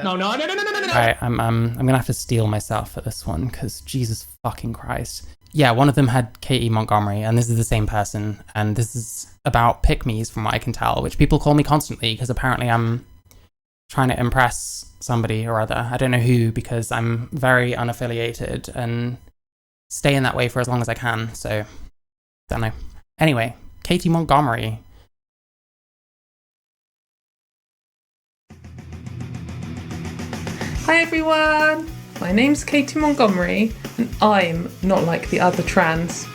Alright, I'm gonna have to steel myself for this one, because Jesus fucking Christ. Yeah, one of them had Katie Montgomery, and this is the same person, and this is about pick-me's from what I can tell, which people call me constantly, because apparently I'm trying to impress somebody or other. I don't know who, because I'm very unaffiliated and stay in that way for as long as I can, so don't know. Anyway, Katie Montgomery. Hi everyone, my name's Katie Montgomery, and I'm not like the other trans.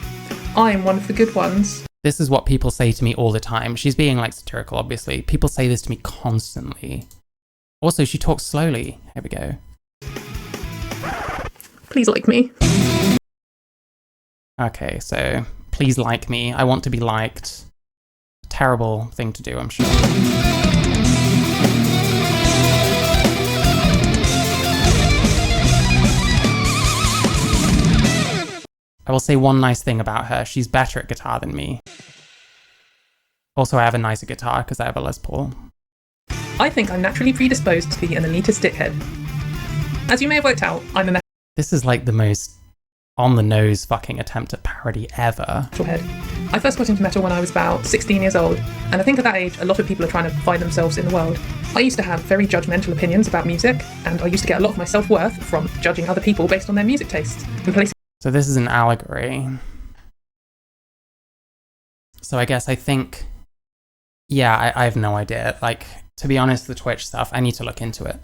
I'm one of the good ones. This is what people say to me all the time. She's being like satirical, obviously. People say this to me constantly. Also, she talks slowly. Here we go. Please like me. Okay, so please like me. I want to be liked. Terrible thing to do, I'm sure. I will say one nice thing about her. She's better at guitar than me. Also, I have a nicer guitar because I have a Les Paul. I think I'm naturally predisposed to be an elitist dickhead. As you may have worked out, I'm a This is like the most on-the-nose fucking attempt at parody ever. metalhead. I first got into metal when I was about 16 years old, and I think at that age a lot of people are trying to find themselves in the world. I used to have very judgmental opinions about music, and I used to get a lot of my self-worth from judging other people based on their music tastes and placing. So this is an allegory. So I guess I think, yeah, I have no idea. Like, to be honest, the Twitch stuff, I need to look into it.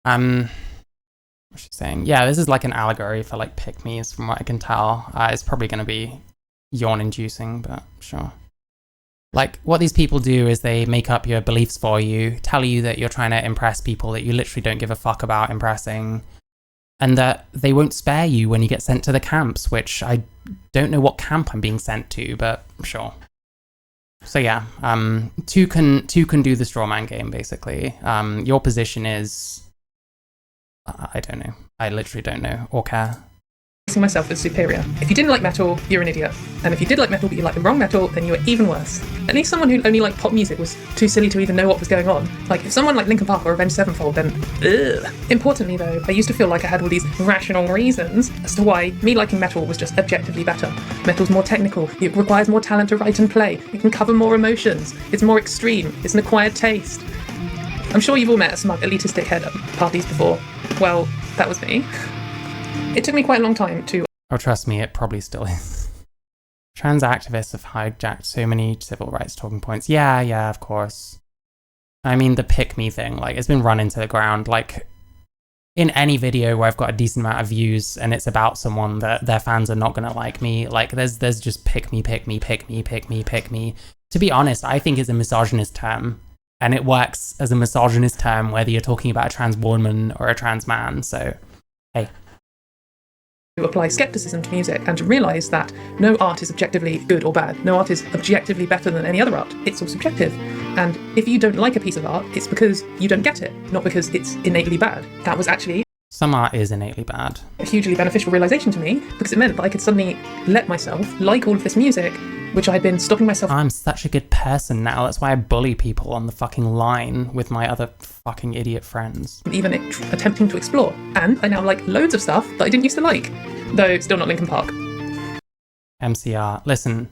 What's she saying? Yeah, this is like an allegory for like pick-me's from what I can tell. It's probably going to be yawn-inducing, but sure. Like, what these people do is they make up your beliefs for you, tell you that you're trying to impress people that you literally don't give a fuck about impressing, and that they won't spare you when you get sent to the camps, which I don't know what camp I'm being sent to, but sure. So yeah, two can do the straw man game, basically. Your position is, I don't know. I literally don't know or care. Myself as superior. If you didn't like metal, you're an idiot. And if you did like metal but you liked the wrong metal, then you were even worse. At least someone who only liked pop music was too silly to even know what was going on. Like, if someone liked Linkin Park or Avenged Sevenfold, then ugh. Importantly though, I used to feel like I had all these rational reasons as to why me liking metal was just objectively better. Metal's more technical, it requires more talent to write and play, it can cover more emotions, it's more extreme, it's an acquired taste. I'm sure you've all met a smug elitist dickhead at parties before. Well, that was me. It took me quite a long time to... Oh, trust me, it probably still is. Trans activists have hijacked so many civil rights talking points. Yeah, of course. I mean, the pick-me thing, like, it's been run into the ground. Like, in any video where I've got a decent amount of views and it's about someone that their fans are not gonna like me, like, there's just pick me. To be honest, I think it's a misogynist term. And it works as a misogynist term whether you're talking about a trans woman or a trans man, so, hey. To apply skepticism to music and to realise that no art is objectively good or bad. No art is objectively better than any other art. It's all subjective. And if you don't like a piece of art, it's because you don't get it, not because it's innately bad. That was actually... Some art is innately bad. A hugely beneficial realisation to me, because it meant that I could suddenly let myself like all of this music, which I had been stopping myself... I'm such a good person now, that's why I bully people on the fucking line with my other fucking idiot friends. Even attempting to explore. And I now like loads of stuff that I didn't used to like. Though still not Linkin Park. MCR. Listen,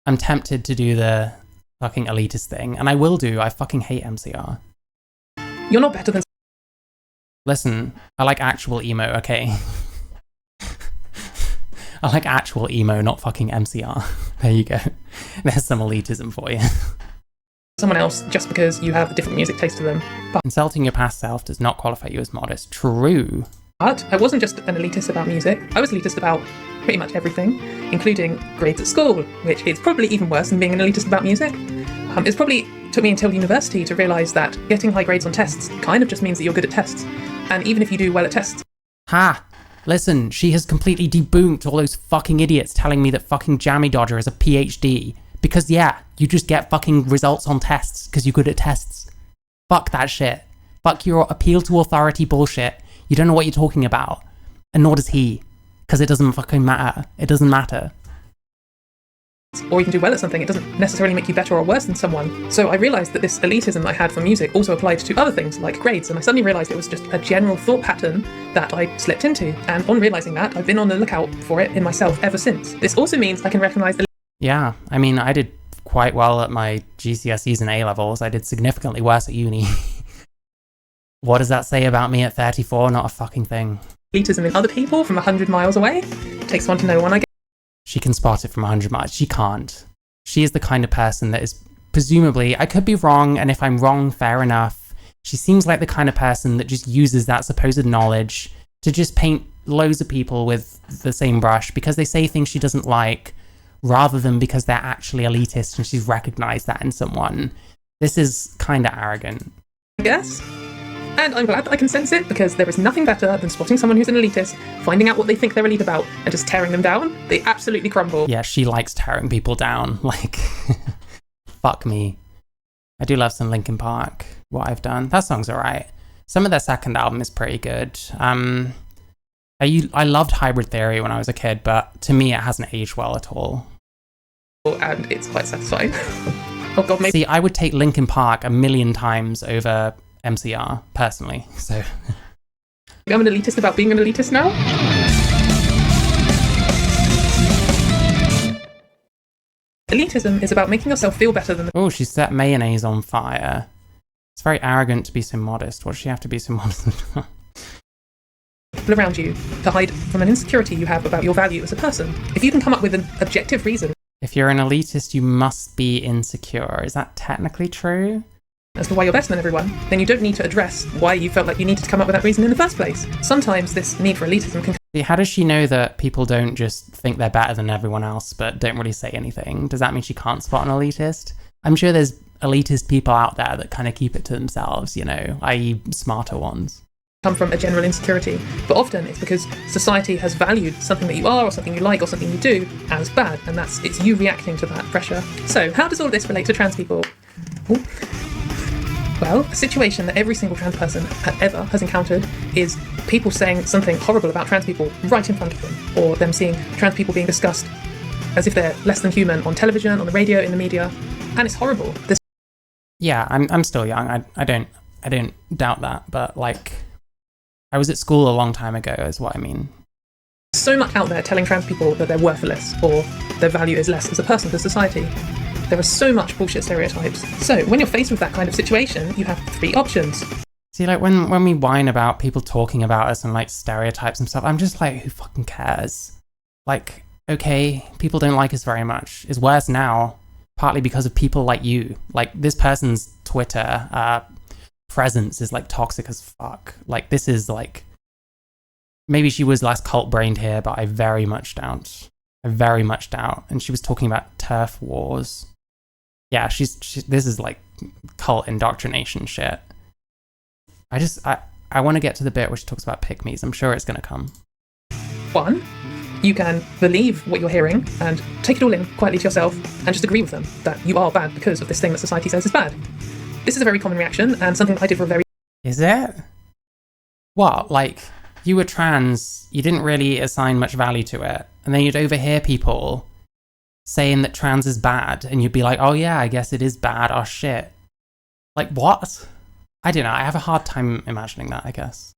I'm tempted to do the fucking elitist thing, and I will do. I fucking hate MCR. You're not better than... Listen, I like actual emo, okay? I like actual emo, not fucking MCR. There you go. There's some elitism for you. Someone else just because you have a different music taste to them. But insulting your past self does not qualify you as modest. True. But I wasn't just an elitist about music. I was elitist about pretty much everything, including grades at school, which is probably even worse than being an elitist about music. It's probably took me until university to realise that getting high grades on tests kind of just means that you're good at tests. And even if you do well at tests... Ha! Listen, she has completely debunked all those fucking idiots telling me that fucking Jammy Dodger is a PhD. Because yeah, you just get fucking results on tests because you're good at tests. Fuck that shit. Fuck your appeal to authority bullshit. You don't know what you're talking about. And nor does he. Because it doesn't fucking matter. It doesn't matter. or even do well at something, it doesn't necessarily make you better or worse than someone. So I realised that this elitism I had for music also applied to other things like grades, and I suddenly realised it was just a general thought pattern that I slipped into. And on realising that, I've been on the lookout for it in myself ever since. This also means I can recognise the... Yeah, I mean, I did quite well at my GCSEs and A-levels. I did significantly worse at uni. What does that say about me at 34? Not a fucking thing. elitism in other people from 100 miles away. It takes one to know one, I guess. She can spot it from 100 miles. She can't. She is the kind of person that is presumably, I could be wrong, and if I'm wrong, fair enough. She seems like the kind of person that just uses that supposed knowledge to just paint loads of people with the same brush because they say things she doesn't like, rather than because they're actually elitist and she's recognized that in someone. This is kind of arrogant. I guess. And I'm glad that I can sense it, because there is nothing better than spotting someone who's an elitist, finding out what they think they're elite about, and just tearing them down. They absolutely crumble. Yeah, she likes tearing people down. Like, fuck me. I do love some Linkin Park, What I've Done. That song's alright. Some of their second album is pretty good. I loved Hybrid Theory when I was a kid, but to me it hasn't aged well at all. And it's quite satisfying. Oh god, maybe... See, I would take Linkin Park 1,000,000 times over MCR, personally, so... I'm an elitist about being an elitist now? Elitism is about making yourself feel better than the... Oh, she set mayonnaise on fire. It's very arrogant to be so modest. What does she have to be so modest about? people around you to hide from an insecurity you have about your value as a person. If you can come up with an objective reason... If you're an elitist, you must be insecure. Is that technically true? ...as to why you're better than everyone, then you don't need to address why you felt like you needed to come up with that reason in the first place. Sometimes this need for elitism can... How does she know that people don't just think they're better than everyone else but don't really say anything? Does that mean she can't spot an elitist? I'm sure there's elitist people out there that kind of keep it to themselves, you know, i.e. smarter ones. ...come from a general insecurity, but often it's because society has valued something that you are or something you like or something you do as bad, and it's you reacting to that pressure. So how does all of this relate to trans people? Ooh. Well, a situation that every single trans person ever has encountered is people saying something horrible about trans people right in front of them, or them seeing trans people being discussed as if they're less than human on television, on the radio, in the media, and it's horrible. Yeah, I'm still young. I don't doubt that, but like, I was at school a long time ago, is what I mean. So much out there telling trans people that they're worthless or their value is less as a person for society. There are so much bullshit stereotypes. So when you're faced with that kind of situation, you have three options. See, like when we whine about people talking about us and like stereotypes and stuff, I'm just like, who fucking cares? Like, okay, people don't like us very much. It's worse now, partly because of people like you. Like, this person's Twitter presence is like toxic as fuck. Like, this is like, maybe she was less cult-brained here, but I very much doubt. And she was talking about turf wars. Yeah, this is like cult indoctrination shit. I want to get to the bit where she talks about pygmies. I'm sure it's going to come. One, you can believe what you're hearing and take it all in quietly to yourself and just agree with them that you are bad because of this thing that society says is bad. This is a very common reaction and something I did for a very... Is it? What? Like, you were trans, you didn't really assign much value to it, and then you'd overhear people saying that trans is bad, and you'd be like, oh yeah, I guess it is bad, oh shit. Like, what? I don't know, I have a hard time imagining that, I guess.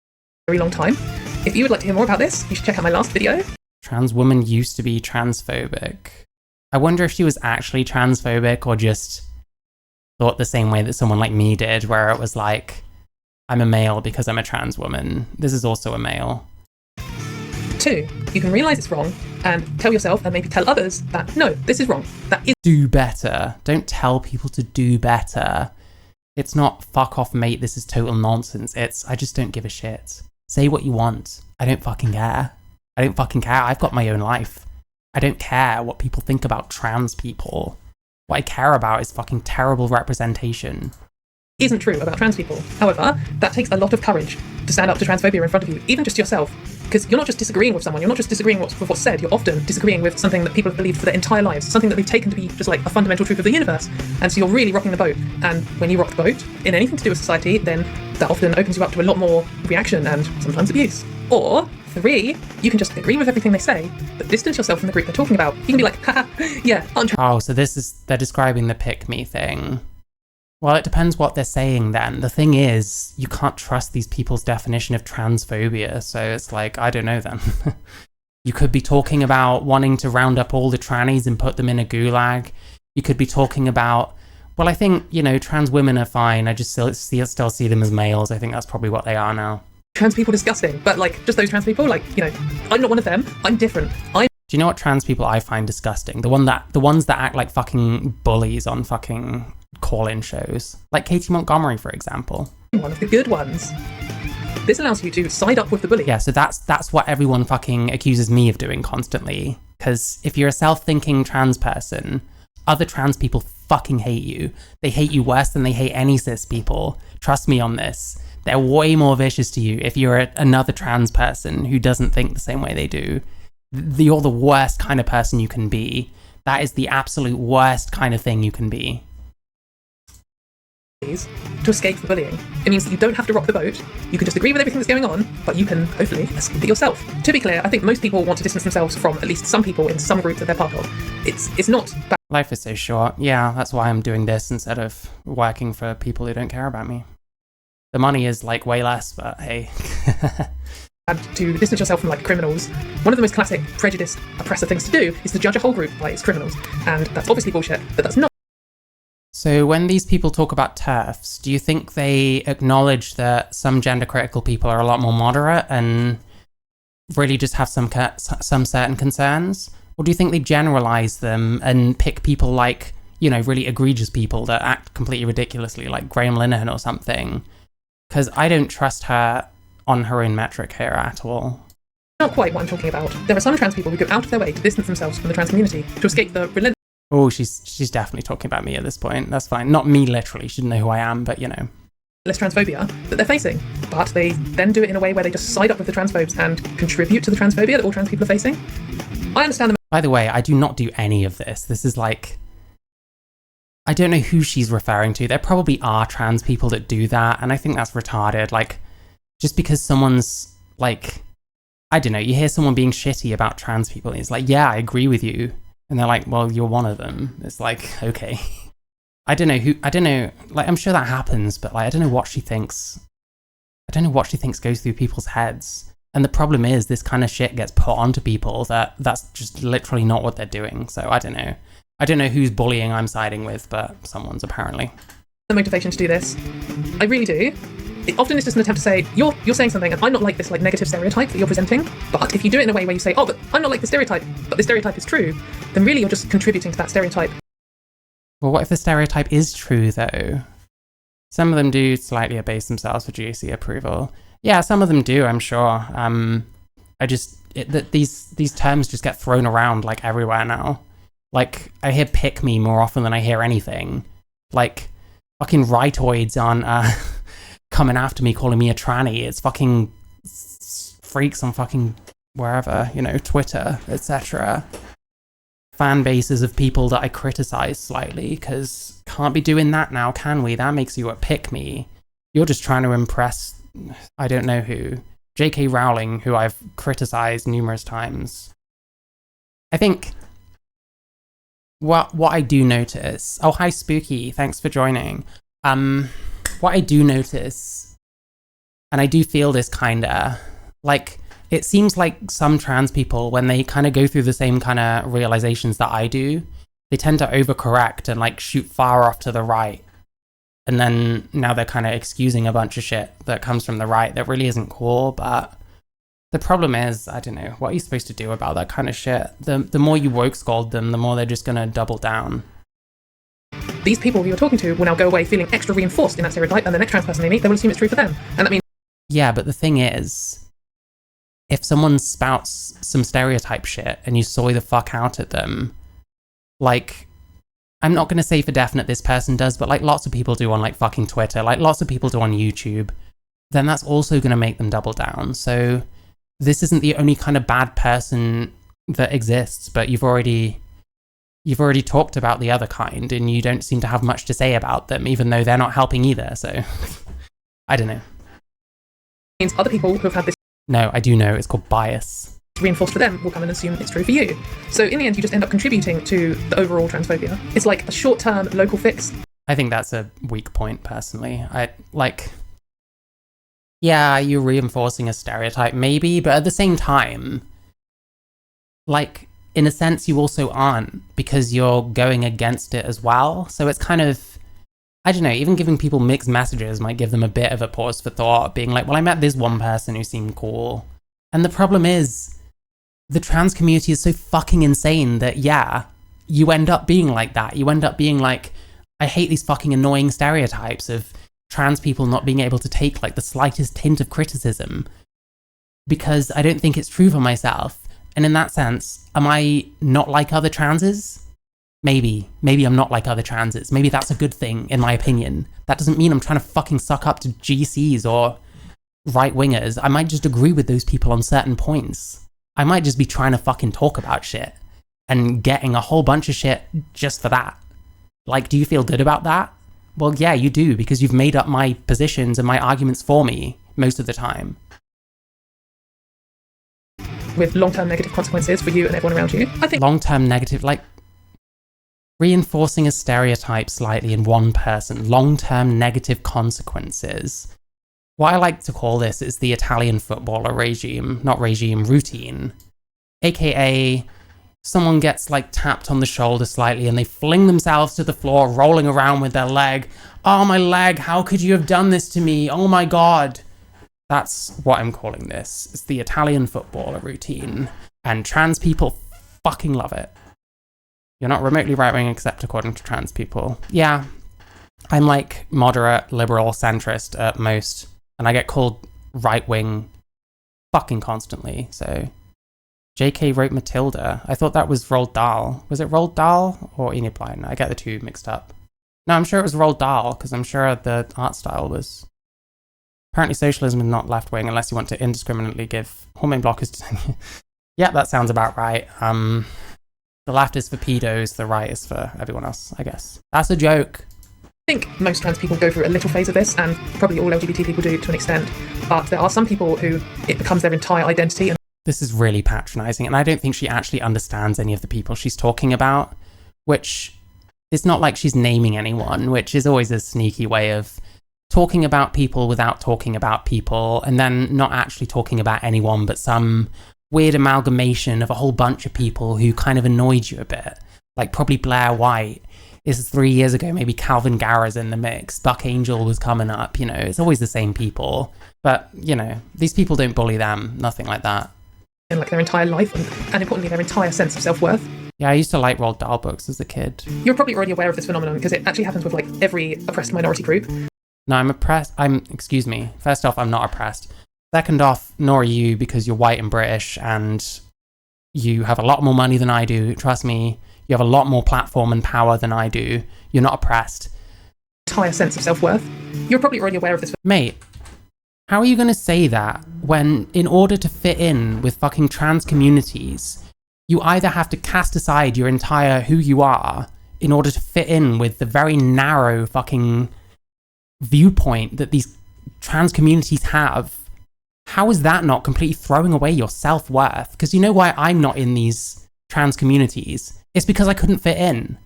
Very long time. If you would like to hear more about this, you should check out my last video. Trans woman used to be transphobic. I wonder if she was actually transphobic or just thought the same way that someone like me did, where it was like, I'm a male because I'm a trans woman. This is also a male. 2, you can realise it's wrong and tell yourself and maybe tell others that, no, this is wrong. That is... Do better. Don't tell people to do better. It's not, fuck off, mate, this is total nonsense. It's, I just don't give a shit. Say what you want. I don't fucking care. I've got my own life. I don't care what people think about trans people. What I care about is fucking terrible representation. Isn't true about trans people. However, that takes a lot of courage to stand up to transphobia in front of you, even just yourself. Because you're not just disagreeing with someone, you're not just disagreeing with what's said, you're often disagreeing with something that people have believed for their entire lives, something that they've taken to be just like a fundamental truth of the universe. And so you're really rocking the boat. And when you rock the boat in anything to do with society, then that often opens you up to a lot more reaction and sometimes abuse. Or 3, you can just agree with everything they say, but distance yourself from the group they're talking about. You can be like, haha, yeah, Oh, so they're describing the pick me thing. Well, it depends what they're saying then. The thing is, you can't trust these people's definition of transphobia, so it's like, I don't know then. You could be talking about wanting to round up all the trannies and put them in a gulag. You could be talking about, well, I think, trans women are fine. I just still see them as males. I think that's probably what they are now. trans people disgusting, but just those trans people, I'm not one of them. I'm different. Do you know what trans people I find disgusting? The ones that act like fucking bullies on fucking call-in shows. Like Katie Montgomery, for example. One of the good ones. This allows you to side up with the bully. Yeah, so that's what everyone fucking accuses me of doing constantly. Because if you're a self-thinking trans person, other trans people fucking hate you. They hate you worse than they hate any cis people. Trust me on this. They're way more vicious to you if you're another trans person who doesn't think the same way they do. You're the worst kind of person you can be. That is the absolute worst kind of thing you can be. To escape the bullying. It means that you don't have to rock the boat. You can just agree with everything that's going on, but you can hopefully escape it yourself. To be clear, I think most people want to distance themselves from at least some people in some group that they're part of. It's not bad. Life is so short. Yeah, that's why I'm doing this instead of working for people who don't care about me. The money is way less, but hey. To distance yourself from criminals. One of the most classic prejudiced, oppressive things to do is to judge a whole group by its criminals. And that's obviously bullshit, but that's not. So when these people talk about TERFs, do you think they acknowledge that some gender critical people are a lot more moderate and really just have some certain concerns? Or do you think they generalize them and pick people really egregious people that act completely ridiculously, like Graham Linehan or something? Because I don't trust her on her own metric here at all. Not quite what I'm talking about. There are some trans people who go out of their way to distance themselves from the trans community to escape the relentless. Oh, she's definitely talking about me at this point. That's fine. Not me literally. She didn't know who I am, but less transphobia that they're facing. But they then do it in a way where they just side up with the transphobes and contribute to the transphobia that all trans people are facing. I understand them. By the way, I do not do any of this. This is I don't know who she's referring to. There probably are trans people that do that, and I think that's retarded. Just because someone's I don't know, you hear someone being shitty about trans people, and it's yeah, I agree with you. And they're well, you're one of them. It's okay. I don't know, I'm sure that happens, but I don't know what she thinks. I don't know what she thinks goes through people's heads. And the problem is this kind of shit gets put onto people that's just literally not what they're doing. So I don't know. I don't know whose bullying I'm siding with, but someone's apparently. The motivation to do this. I really do. Often it's just an attempt to say, you're saying something and I'm not like this negative stereotype that you're presenting, but if you do it in a way where you say, oh, but I'm not like the stereotype, but the stereotype is true, then really you're just contributing to that stereotype. Well, what if the stereotype is true, though? Some of them do slightly abase themselves for GAC approval. Yeah, some of them do, I'm sure. These terms just get thrown around everywhere now. I hear pick me more often than I hear anything. Fucking rightoids aren't coming after me calling me a tranny. It's fucking freaks on fucking wherever, Twitter, etc. Fan bases of people that I criticize slightly, because can't be doing that now, can we? That makes you a pick me. You're just trying to impress, I don't know who. J.K. Rowling, who I've criticized numerous times. I think what I do notice... Oh, hi, Spooky. Thanks for joining. What I do notice, and I do feel this kinda, it seems like some trans people, when they kind of go through the same kind of realizations that I do, they tend to overcorrect and shoot far off to the right. And then now they're kind of excusing a bunch of shit that comes from the right that really isn't cool. But the problem is, I don't know, what are you supposed to do about that kind of shit? The more you woke scold them, the more they're just going to double down. These people you're talking to will now go away feeling extra reinforced in that stereotype, and the next trans person they meet, they will assume it's true for them. And that means... Yeah, but the thing is, if someone spouts some stereotype shit and you soy the fuck out at them, I'm not going to say for definite this person does, but lots of people do on fucking Twitter, lots of people do on YouTube, then that's also going to make them double down. So this isn't the only kind of bad person that exists, but you've already talked about the other kind, and you don't seem to have much to say about them, even though they're not helping either. So I don't know. Means other people who have had this No, I do know. It's called bias. Reinforced for them will come and assume it's true for you. So in the end, you just end up contributing to the overall transphobia. It's like a short-term local fix. I think that's a weak point, personally. Yeah, you're reinforcing a stereotype, maybe, but at the same time, like, in a sense, you also aren't, because you're going against it as well. So it's kind of, I don't know, even giving people mixed messages might give them a bit of a pause for thought, being like, well, I met this one person who seemed cool. And the problem is, the trans community is so fucking insane that, yeah, you end up being like that. You end up being like, I hate these fucking annoying stereotypes of trans people not being able to take like the slightest hint of criticism because I don't think it's true for myself. And in that sense, am I not like other transes? Maybe I'm not like other transes. Maybe that's a good thing, in my opinion. That doesn't mean I'm trying to fucking suck up to GCs or right-wingers. I might just agree with those people on certain points. I might just be trying to fucking talk about shit and getting a whole bunch of shit just for that. Like, do you feel good about that? Well, yeah, you do, because you've made up my positions and my arguments for me most of the time. With long-term negative consequences for you and everyone around you. I think long-term negative, like reinforcing a stereotype slightly in one person, long-term negative consequences. What I like to call this is the Italian footballer routine. AKA, someone gets like tapped on the shoulder slightly and they fling themselves to the floor, rolling around with their leg. Oh, my leg, how could you have done this to me? Oh my God. That's what I'm calling this. It's the Italian footballer routine. And trans people fucking love it. You're not remotely right-wing except according to trans people. Yeah, I'm like moderate, liberal, centrist at most. And I get called right-wing fucking constantly, so... JK wrote Matilda. I thought that was Roald Dahl. Was it Roald Dahl or Enid Blyton? I get the two mixed up. No, I'm sure it was Roald Dahl, because I'm sure the art style was... Apparently socialism is not left-wing unless you want to indiscriminately give hormone blockers to... Yeah, that sounds about right. The left is for pedos, the right is for everyone else, I guess. That's a joke. I think most trans people go through a little phase of this, and probably all LGBT people do to an extent, but there are some people who it becomes their entire identity. And this is really patronizing, and I don't think she actually understands any of the people she's talking about, which is not like she's naming anyone, which is always a sneaky way of talking about people without talking about people, and then not actually talking about anyone, but some weird amalgamation of a whole bunch of people who kind of annoyed you a bit. Like probably Blair White. This is 3 years ago, maybe Calvin Garra's in the mix, Buck Angel was coming up, you know, it's always the same people. But, you know, these people don't bully them, nothing like that. In like their entire life, and importantly, their entire sense of self-worth. Yeah, I used to like Roald Dahl books as a kid. You're probably already aware of this phenomenon, because it actually happens with like every oppressed minority group. No, excuse me, first off, I'm not oppressed. Second off, nor are you, because you're white and British, and you have a lot more money than I do, trust me. You have a lot more platform and power than I do. You're not oppressed. Entire sense of self-worth. You're probably already aware of this. Mate, how are you going to say that when, in order to fit in with fucking trans communities, you either have to cast aside your entire who you are in order to fit in with the very narrow fucking viewpoint that these trans communities have? How is that not completely throwing away your self-worth? Because you know why I'm not in these trans communities? It's because I couldn't fit in.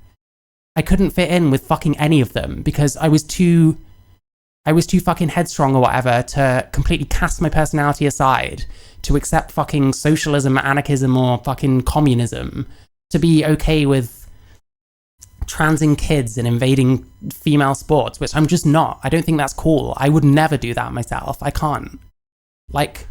I couldn't fit in with fucking any of them because I was too fucking headstrong or whatever to completely cast my personality aside, to accept fucking socialism, anarchism, or fucking communism, to be okay with transing kids and invading female sports, which I'm just not. I don't think that's cool. I would never do that myself. I can't. Like,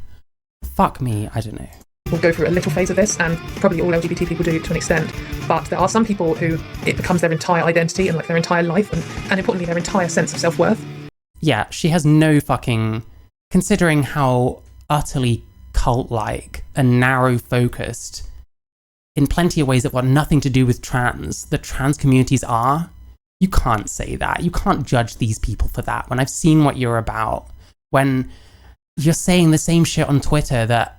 fuck me, I don't know. Will go through a little phase of this, and probably all LGBT people do to an extent, but there are some people who it becomes their entire identity and like their entire life, and importantly, their entire sense of self-worth. Yeah, she has no fucking... Considering how utterly cult-like and narrow-focused, in plenty of ways that got nothing to do with the trans communities are, you can't say that. You can't judge these people for that. When I've seen what you're about, when you're saying the same shit on Twitter that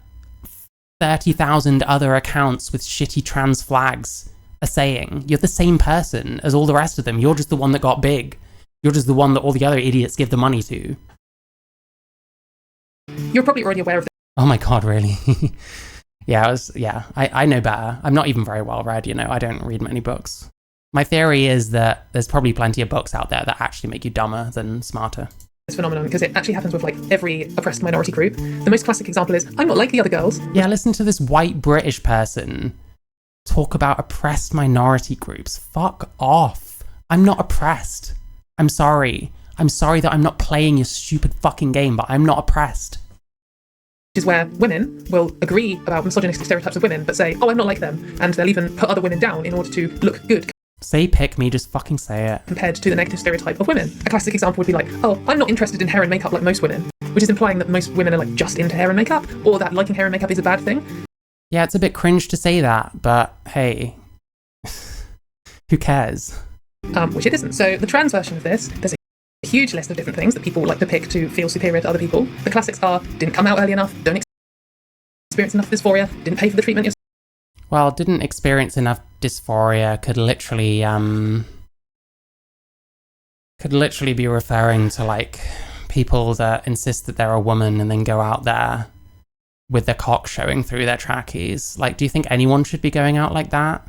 30,000 other accounts with shitty trans flags are saying, you're the same person as all the rest of them. You're just the one that got big. You're just the one that all the other idiots give the money to. You're probably already aware of Oh my God, really? I know better. I'm not even very well read, you know, I don't read many books. My theory is that there's probably plenty of books out there that actually make you dumber than smarter. This phenomenon, because it actually happens with like every oppressed minority group. The most classic example is, I'm not like the other girls. Yeah, listen to this white British person talk about oppressed minority groups. Fuck off. I'm not oppressed. I'm sorry. I'm sorry that I'm not playing your stupid fucking game, but I'm not oppressed. Which is where women will agree about misogynistic stereotypes of women, but say, oh, I'm not like them. And they'll even put other women down in order to look good. Say pick me, just fucking say it. Compared to the negative stereotype of women. A classic example would be like, oh, I'm not interested in hair and makeup like most women, which is implying that most women are like just into hair and makeup, or that liking hair and makeup is a bad thing. Yeah, it's a bit cringe to say that, but hey, who cares? Which it isn't. So the trans version of this, there's a huge list of different things that people like to pick to feel superior to other people. The classics are, didn't come out early enough, don't experience enough dysphoria, didn't pay for the treatment yourself. Well, didn't experience enough dysphoria could literally be referring to like people that insist that they're a woman and then go out there with their cock showing through their trackies. Like, do you think anyone should be going out like that?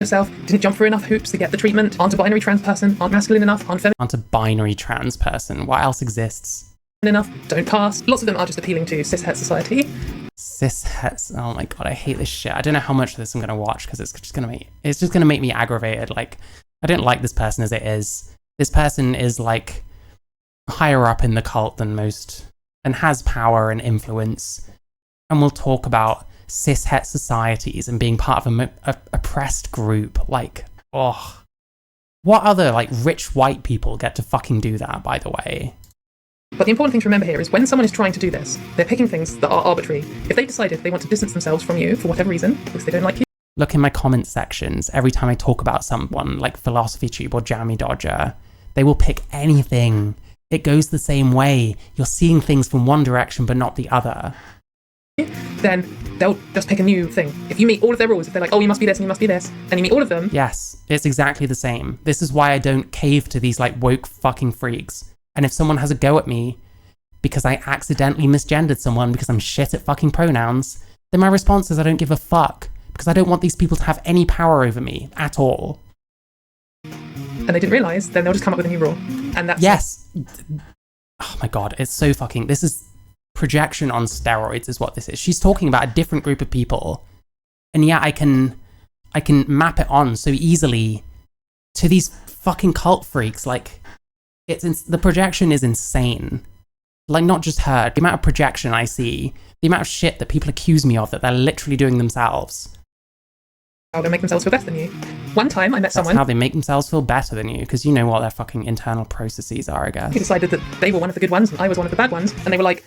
Yourself, didn't jump through enough hoops to get the treatment, aren't a binary trans person, aren't masculine enough, aren't a binary trans person. What else exists? Enough, don't pass. Lots of them are just appealing to cis-het society. Cis-hets. Oh my God, I hate this shit. I don't know how much of this I'm gonna watch because it's just gonna make me aggravated. Like, I don't like this person as it is. This person is like higher up in the cult than most and has power and influence. And we'll talk about cis-het societies and being part of a oppressed group. Like, oh, what other like rich white people get to fucking do that, by the way? But the important thing to remember here is when someone is trying to do this, they're picking things that are arbitrary. If they decided they want to distance themselves from you for whatever reason, because they don't like you. Look in my comment sections every time I talk about someone like Philosophy Tube or Jammy Dodger. They will pick anything. It goes the same way. You're seeing things from one direction but not the other. Then they'll just pick a new thing. If you meet all of their rules, if they're like, oh, you must be this and you must be this, and you meet all of them. Yes, it's exactly the same. This is why I don't cave to these like woke fucking freaks. And if someone has a go at me because I accidentally misgendered someone because I'm shit at fucking pronouns, then my response is I don't give a fuck because I don't want these people to have any power over me at all. And they didn't realise, then they'll just come up with a new rule. And that's... Yes. Oh my God, it's so fucking... This is projection on steroids is what this is. She's talking about a different group of people. And yeah, I can map it on so easily to these fucking cult freaks. Like, the projection is insane. Like, not just her, the amount of projection I see, the amount of shit that people accuse me of that they're literally doing themselves. How they make themselves feel better than you. One time I met someone... That's how they make themselves feel better than you, because you know what their fucking internal processes are, I guess. Who decided that they were one of the good ones and I was one of the bad ones, and they were like...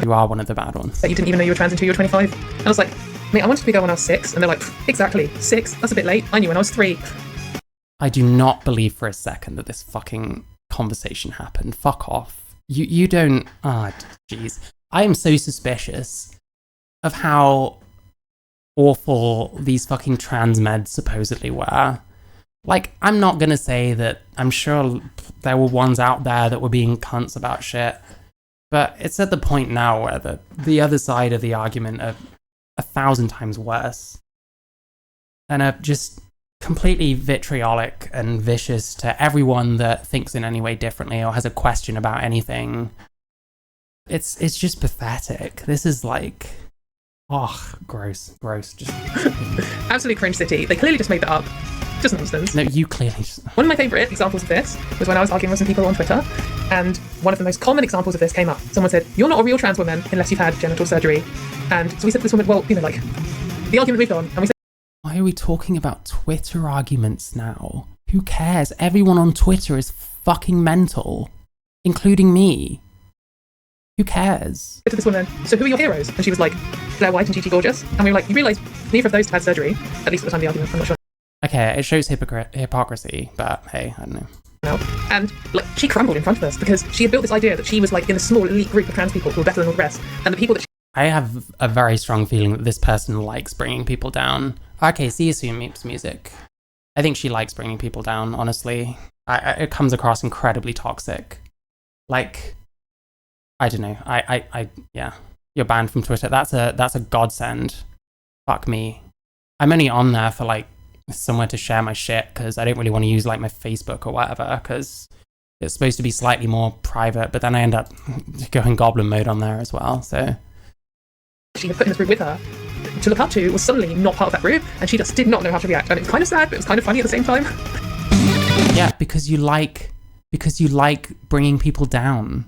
You are one of the bad ones. That you didn't even know you were trans until you were 25. And I was like, mate, I wanted to be a girl when I was 6, and they're like, exactly, 6? That's a bit late. I knew when I was 3. I do not believe for a second that this fucking conversation happened. Fuck off. You don't... Ah, jeez. I am so suspicious of how awful these fucking trans meds supposedly were. Like, I'm not gonna say that I'm sure there were ones out there that were being cunts about shit, but it's at the point now where the other side of the argument are 1,000 times worse and are just completely vitriolic and vicious to everyone that thinks in any way differently or has a question about anything. It's just pathetic. This is like, oh, gross. Just absolute cringe city. They clearly just made that up. Just nonsense. No, you clearly just... One of my favourite examples of this was when I was arguing with some people on Twitter, and one of the most common examples of this came up. Someone said, you're not a real trans woman unless you've had genital surgery. And so we said to this woman, well, you know, like, the argument moved on, and we said, why are we talking about Twitter arguments now? Who cares? Everyone on Twitter is fucking mental, including me. Who cares? To this woman, so who are your heroes? And she was like, Blair White and Gigi Gorgeous. And we were like, you realise neither of those have had surgery, at least at the time of the argument, I'm not sure. Okay, it shows hypocrisy, but hey, I don't know. No. And like, she crumbled in front of us because she had built this idea that she was like in a small elite group of trans people who were better than all the rest. And the people that I have a very strong feeling that this person likes bringing people down. Okay, see you soon, Meeps Music. I think she likes bringing people down, honestly. It comes across incredibly toxic. Like, I don't know. Yeah. you're banned from Twitter. That's a godsend. Fuck me. I'm only on there for like somewhere to share my shit because I don't really want to use like my Facebook or whatever because it's supposed to be slightly more private, but then I end up going goblin mode on there as well. So she had put in this group with her to look up to was suddenly not part of that group, and she just did not know how to react. And it was kind of sad, but it was kind of funny at the same time. Yeah, because you like bringing people down.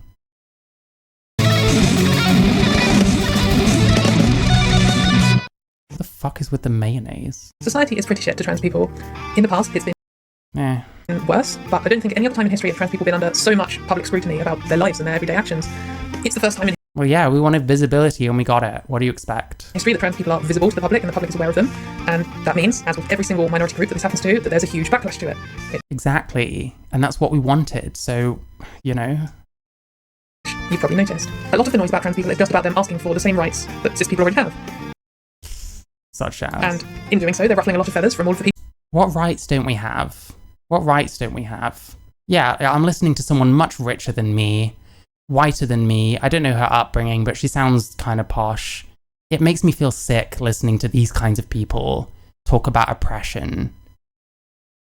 What the fuck is with the mayonnaise? Society is pretty shit to trans people. In the past, it's been worse, but I don't think any other time in history have trans people been under so much public scrutiny about their lives and their everyday actions. It's the first time in Well, yeah, we wanted visibility and we got it. What do you expect? history that trans people are visible to the public and the public is aware of them. And that means, as with every single minority group that this happens to, that there's a huge backlash to it. Exactly. And that's what we wanted. So, you know. You've probably noticed. A lot of the noise about trans people is just about them asking for the same rights that cis people already have. Such as. And in doing so, they're ruffling a lot of feathers from all of the people. What rights don't we have? What rights don't we have? Yeah, I'm listening to someone much richer than me, whiter than me. I don't know her upbringing, but she sounds kind of posh. It makes me feel sick listening to these kinds of people talk about oppression.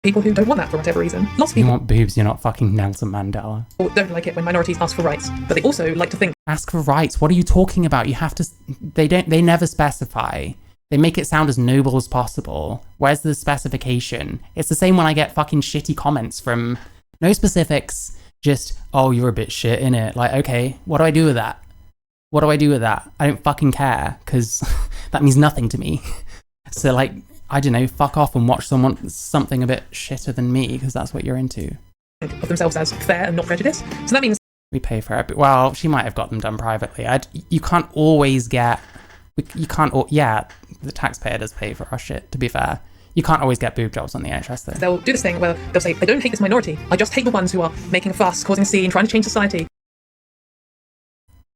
People who don't want that for whatever reason. Lots of people You want boobs, you're not fucking Nelson Mandela. don't like it when minorities ask for rights, but they also like to think Ask for rights. What are you talking about? You have to. They never specify. They make it sound as noble as possible. Where's the specification? It's the same when I get fucking shitty comments from no specifics, just, oh, you're a bit shit, innit? Like, okay, what do I do with that? What do I do with that? I don't fucking care, because that means nothing to me. So, like, I don't know, fuck off and watch something a bit shitter than me, because that's what you're into. of themselves as fair and not prejudiced. So that means We pay for it. Well, she might have got them done privately. You can't always get... Yeah, the taxpayer does pay for our shit, to be fair. You can't always get boob jobs on the NHS, though. they'll do this thing where they'll say, I don't hate this minority, I just hate the ones who are making a fuss, causing a scene, trying to change society.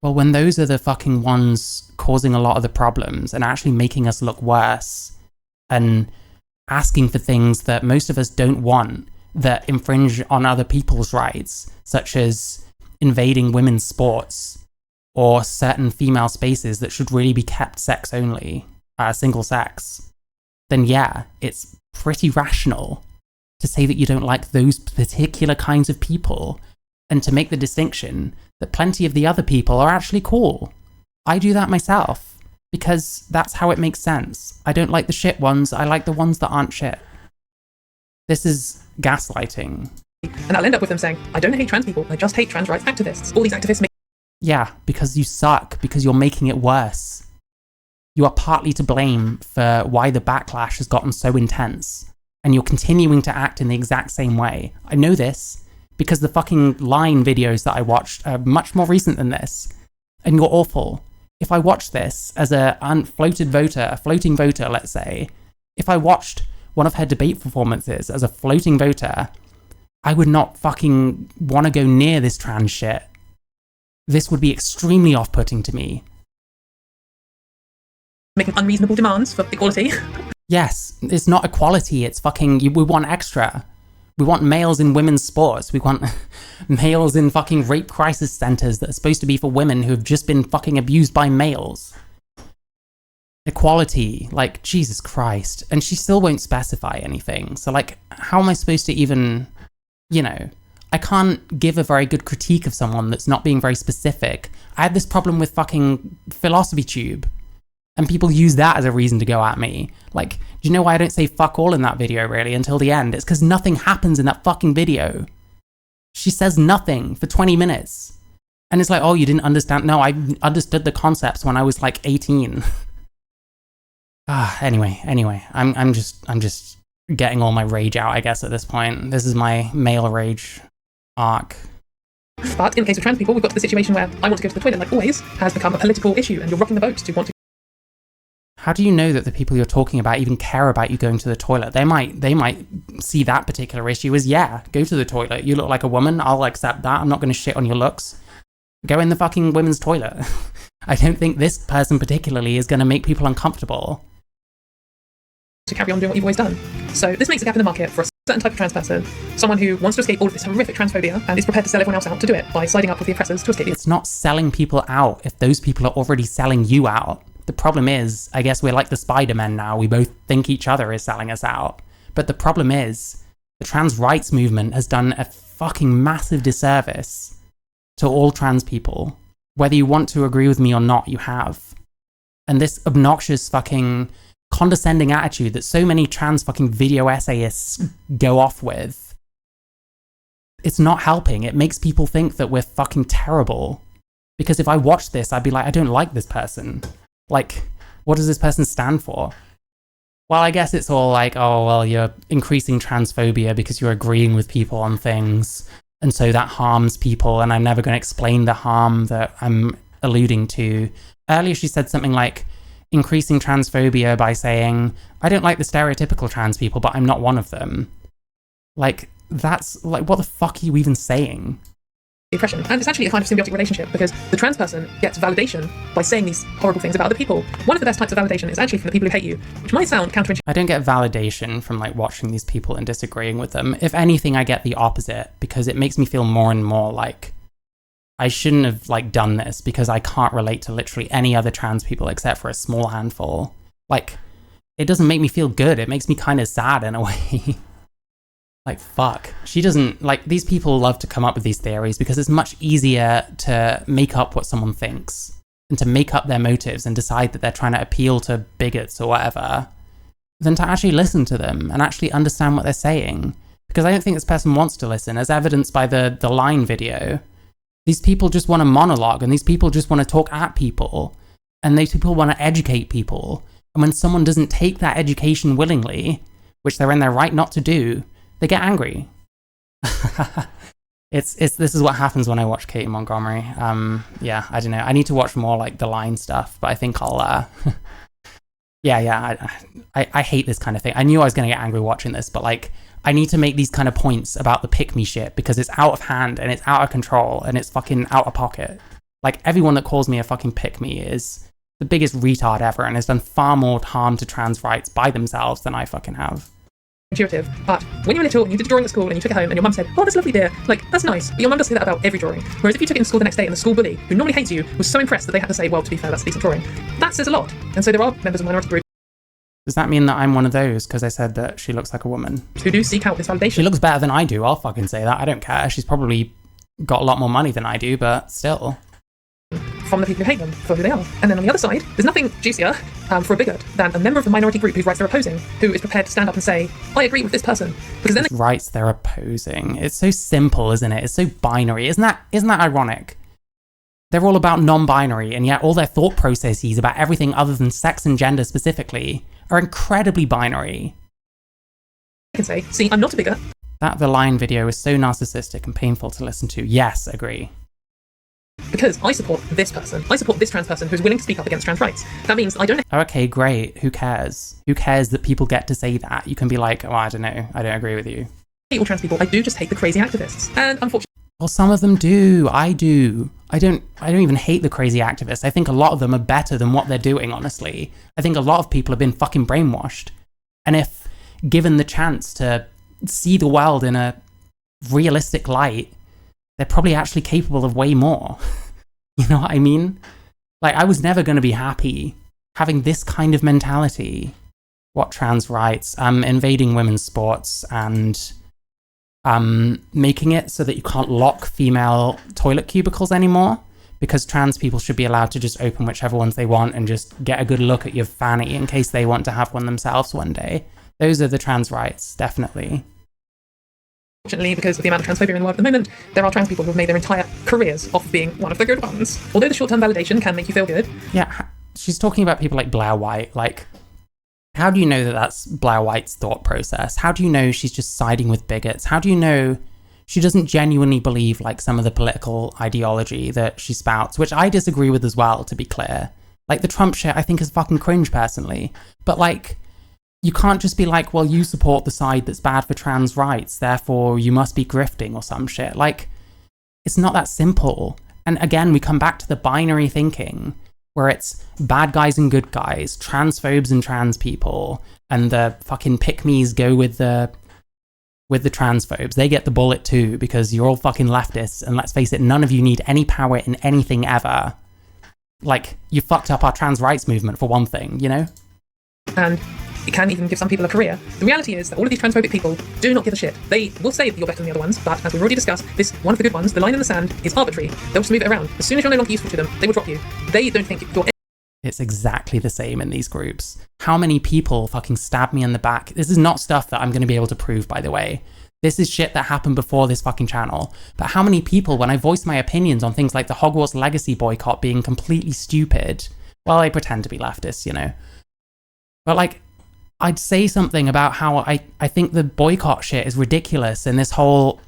Well, when those are the fucking ones causing a lot of the problems and actually making us look worse and asking for things that most of us don't want, that infringe on other people's rights, such as invading women's sports or certain female spaces that should really be kept sex only, single sex, then yeah, it's pretty rational to say that you don't like those particular kinds of people and to make the distinction that plenty of the other people are actually cool. I do that myself because that's how it makes sense. I don't like the shit ones, I like the ones that aren't shit. This is gaslighting. And I'll end up with them saying, I don't hate trans people, I just hate trans rights activists. All these activists make Yeah, because you suck, because you're making it worse. You are partly to blame for why the backlash has gotten so intense, and you're continuing to act in the exact same way. I know this, because the fucking Line videos that I watched are much more recent than this, and you're awful. If I watched this as a floating voter, let's say, if I watched one of her debate performances as a floating voter, I would not fucking want to go near this trans shit. This would be extremely off-putting to me. making unreasonable demands for equality. Yes, it's not equality, it's fucking, we want extra. We want males in women's sports. We want males in fucking rape crisis centers that are supposed to be for women who have just been fucking abused by males. Equality, like, Jesus Christ. And she still won't specify anything. So, like, how am I supposed to even, you know, I can't give a very good critique of someone that's not being very specific. I had this problem with fucking Philosophy Tube. And people use that as a reason to go at me. Like, do you know why I don't say fuck all in that video, really, until the end? It's because nothing happens in that fucking video. She says nothing for 20 minutes. And it's like, oh, you didn't understand? No, I understood the concepts when I was like 18. Anyway, I'm just getting all my rage out, I guess, at this point. This is my male rage arc. But in the case of trans people, we've got to the situation where I want to go to the toilet, like always, has become a political issue, and you're rocking the boat to want to. How do you know that the people you're talking about even care about you going to the toilet? They might see that particular issue as, yeah, go to the toilet. You look like a woman. I'll accept that. I'm not going to shit on your looks. Go in the fucking women's toilet. I don't think this person particularly is going to make people uncomfortable. To carry on doing what you've always done. So this makes a gap in the market for us. certain type of trans person, someone who wants to escape all of this horrific transphobia and is prepared to sell everyone else out to do it by siding up with the oppressors to escape the... It's not selling people out if those people are already selling you out. The problem is, I guess we're like the Spider-Men now. We both think each other is selling us out. But the problem is, the trans rights movement has done a fucking massive disservice to all trans people. Whether you want to agree with me or not, you have. And this obnoxious fucking condescending attitude that so many trans fucking video essayists go off with, it's not helping. It makes people think that we're fucking terrible. Because if I watch this, I'd be like, I don't like this person. Like, what does this person stand for? Well, I guess it's all like, oh, well, you're increasing transphobia because you're agreeing with people on things, and so that harms people, and I'm never going to explain the harm that I'm alluding to. Earlier, she said something like, increasing transphobia by saying, I don't like the stereotypical trans people, but I'm not one of them. Like, that's, like, what the fuck are you even saying? Oppression. And it's actually a kind of symbiotic relationship because the trans person gets validation by saying these horrible things about other people. One of the best types of validation is actually from the people who hate you, which might sound counterintuitive. I don't get validation from like watching these people and disagreeing with them. If anything, I get the opposite because it makes me feel more and more like I shouldn't have like done this because I can't relate to literally any other trans people except for a small handful. Like, it doesn't make me feel good. It makes me kind of sad in a way. Like, fuck. She doesn't, like, these people love to come up with these theories because it's much easier to make up what someone thinks and to make up their motives and decide that they're trying to appeal to bigots or whatever than to actually listen to them and actually understand what they're saying. Because I don't think this person wants to listen, as evidenced by the line video. These people just want to monologue and these people just want to talk at people and these people want to educate people. And when someone doesn't take that education willingly, which they're in their right not to do, they get angry. This is what happens when I watch Katie Montgomery. Yeah, I don't know. I need to watch more like the line stuff, but I think I'll. I hate this kind of thing. I knew I was going to get angry watching this, but like I need to make these kind of points about the pick me shit because it's out of hand and it's out of control and it's fucking out of pocket. Like everyone that calls me a fucking pick me is the biggest retard ever and has done far more harm to trans rights by themselves than I fucking have. Intuitive, but when you were little and you did a drawing at school and you took it home and your mum said, oh, that's lovely, dear, like, that's nice, but your mum does say that about every drawing. Whereas if you took it in school the next day and the school bully, who normally hates you, was so impressed that they had to say, well, to be fair, that's a decent drawing. That says a lot. And so there are members of minority groups. Does that mean that I'm one of those because I said that she looks like a woman? Who do seek out this validation. She looks better than I do, I'll fucking say that, I don't care. She's probably got a lot more money than I do, but still. From the people who hate them for who they are. And then on the other side, there's nothing juicier for a bigot than a member of the minority group whose rights they're opposing, who is prepared to stand up and say, I agree with this person. Because then rights they're opposing. It's so simple, isn't it? It's so binary. Isn't that ironic? They're all about non-binary, and yet all their thought processes about everything other than sex and gender specifically are incredibly binary. I can say, see, I'm not a bigot. That The Line video is so narcissistic and painful to listen to. Yes, agree. Because I support this person. I support this trans person who's willing to speak up against trans rights. That means I don't... Okay, great. Who cares? Who cares that people get to say that? You can be like, oh, I don't know. I don't agree with you. hate all trans people. I do just hate the crazy activists. And unfortunately... Well, some of them do. I do. I don't even hate the crazy activists. I think a lot of them are better than what they're doing, honestly. I think a lot of people have been fucking brainwashed. And if given the chance to see the world in a realistic light, they're probably actually capable of way more. You know what I mean? Like, I was never going to be happy having this kind of mentality. What trans rights, invading women's sports and making it so that you can't lock female toilet cubicles anymore, because trans people should be allowed to just open whichever ones they want and just get a good look at your fanny in case they want to have one themselves one day. Those are the trans rights, definitely. Unfortunately, because of the amount of transphobia in the world at the moment, there are trans people who have made their entire careers off being one of the good ones. Although the short-term validation can make you feel good. Yeah, she's talking about people like Blair White. Like, how do you know that that's Blair White's thought process? How do you know she's just siding with bigots? How do you know she doesn't genuinely believe like some of the political ideology that she spouts, which I disagree with as well, to be clear. Like, the Trump shit I think is fucking cringe personally. But like, you can't just be like, well, you support the side that's bad for trans rights, therefore you must be grifting or some shit. Like, it's not that simple. And again, we come back to the binary thinking, where it's bad guys and good guys, transphobes and trans people, and the fucking pick-me's go with the with the transphobes. They get the bullet too, because you're all fucking leftists, and let's face it, none of you need any power in anything ever. Like, you fucked up our trans rights movement for one thing, you know? And it can even give some people a career. The reality is that all of these transphobic people do not give a shit. They will say that you're better than the other ones, but as we've already discussed, this one of the good ones, the line in the sand, is arbitrary. They'll just move it around. As soon as you're no longer useful to them, they will drop you. They don't think you're... It's exactly the same in these groups. How many people fucking stab me in the back? This is not stuff that I'm going to be able to prove, by the way. This is shit that happened before this fucking channel. But how many people, when I voice my opinions on things like the Hogwarts Legacy boycott being completely stupid, well, I pretend to be leftist, you know. But like, I'd say something about how I think the boycott shit is ridiculous and this whole,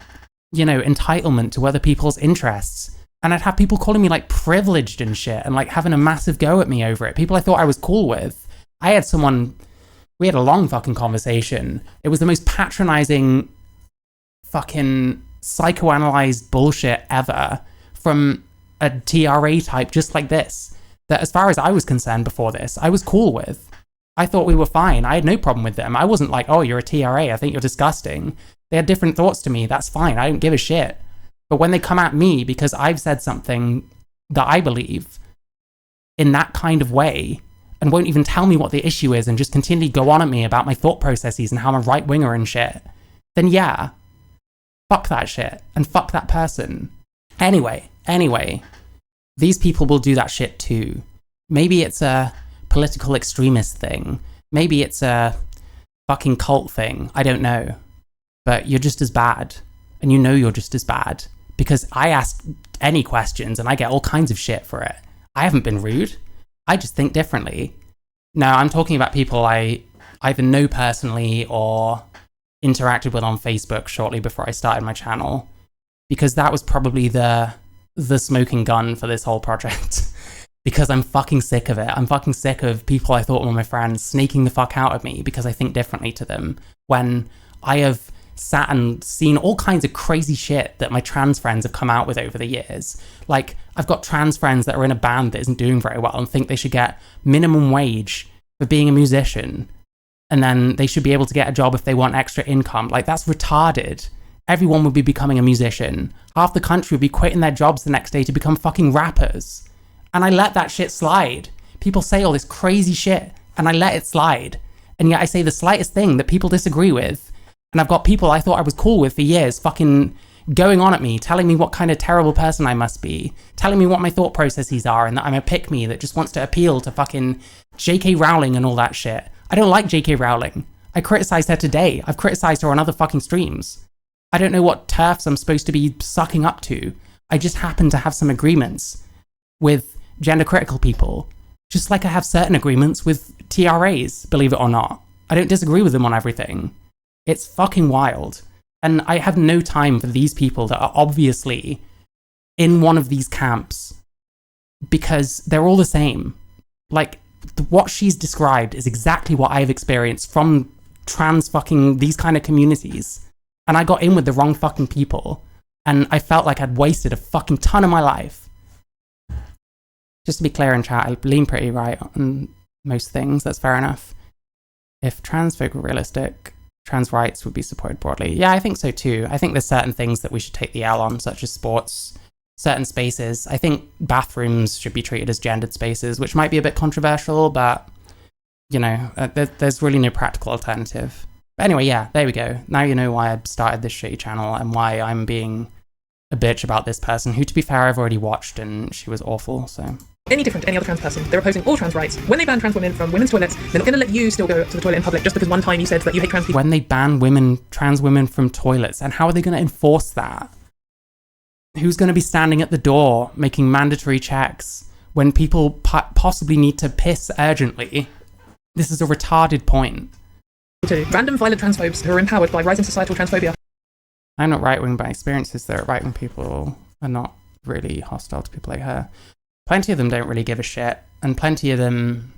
you know, entitlement to other people's interests. And I'd have people calling me like privileged and shit and like having a massive go at me over it. People I thought I was cool with. I had someone, we had a long fucking conversation. It was the most patronizing fucking psychoanalyzed bullshit ever from a TRA type just like this, that as far as I was concerned before this, I was cool with. I thought we were fine. I had no problem with them. I wasn't like, oh, you're a TRA, I think you're disgusting. They had different thoughts to me. That's fine. I don't give a shit. But when they come at me because I've said something that I believe in that kind of way and won't even tell me what the issue is and just continually go on at me about my thought processes and how I'm a right-winger and shit, then yeah, fuck that shit and fuck that person. Anyway, these people will do that shit too. Maybe it's a political extremist thing. Maybe it's a fucking cult thing. I don't know. But you're just as bad. And you know you're just as bad. Because I ask any questions and I get all kinds of shit for it. I haven't been rude. I just think differently. Now, I'm talking about people I either know personally or interacted with on Facebook shortly before I started my channel. Because that was probably the smoking gun for this whole project. Because I'm fucking sick of it. I'm fucking sick of people I thought were my friends snaking the fuck out of me because I think differently to them. When I have sat and seen all kinds of crazy shit that my trans friends have come out with over the years. Like, I've got trans friends that are in a band that isn't doing very well and think they should get minimum wage for being a musician. And then they should be able to get a job if they want extra income. Like, that's retarded. Everyone would be becoming a musician. Half the country would be quitting their jobs the next day to become fucking rappers. And I let that shit slide. People say all this crazy shit, and I let it slide. And yet I say the slightest thing that people disagree with. And I've got people I thought I was cool with for years fucking going on at me, telling me what kind of terrible person I must be, telling me what my thought processes are, and that I'm a pick-me that just wants to appeal to fucking J.K. Rowling and all that shit. I don't like J.K. Rowling. I criticized her today. I've criticized her on other fucking streams. I don't know what turfs I'm supposed to be sucking up to. I just happen to have some agreements with gender critical people, just like I have certain agreements with TRAs, believe it or not. I don't disagree with them on everything. It's fucking wild. And I have no time for these people that are obviously in one of these camps because they're all the same. Like, what she's described is exactly what I've experienced from trans fucking these kind of communities. And I got in with the wrong fucking people. And I felt like I'd wasted a fucking ton of my life. Just to be clear in chat, I lean pretty right on most things. That's fair enough. If trans folk were realistic, trans rights would be supported broadly. Yeah, I think so too. I think there's certain things that we should take the L on, such as sports, certain spaces. I think bathrooms should be treated as gendered spaces, which might be a bit controversial, but, you know, there's really no practical alternative. But anyway, yeah, there we go. Now you know why I started this shitty channel and why I'm being a bitch about this person, who, to be fair, I've already watched and she was awful, so... Any different to any other trans person. They're opposing all trans rights. When they ban trans women from women's toilets, they're not going to let you still go to the toilet in public just because one time you said that you hate trans people. When they ban trans women from toilets, and how are they going to enforce that? Who's going to be standing at the door making mandatory checks when people possibly need to piss urgently? This is a retarded point. Random violent transphobes who are empowered by rising societal transphobia. I'm not right-wing by experiences, though. Right-wing people are not really hostile to people like her. Plenty of them don't really give a shit, and plenty of them,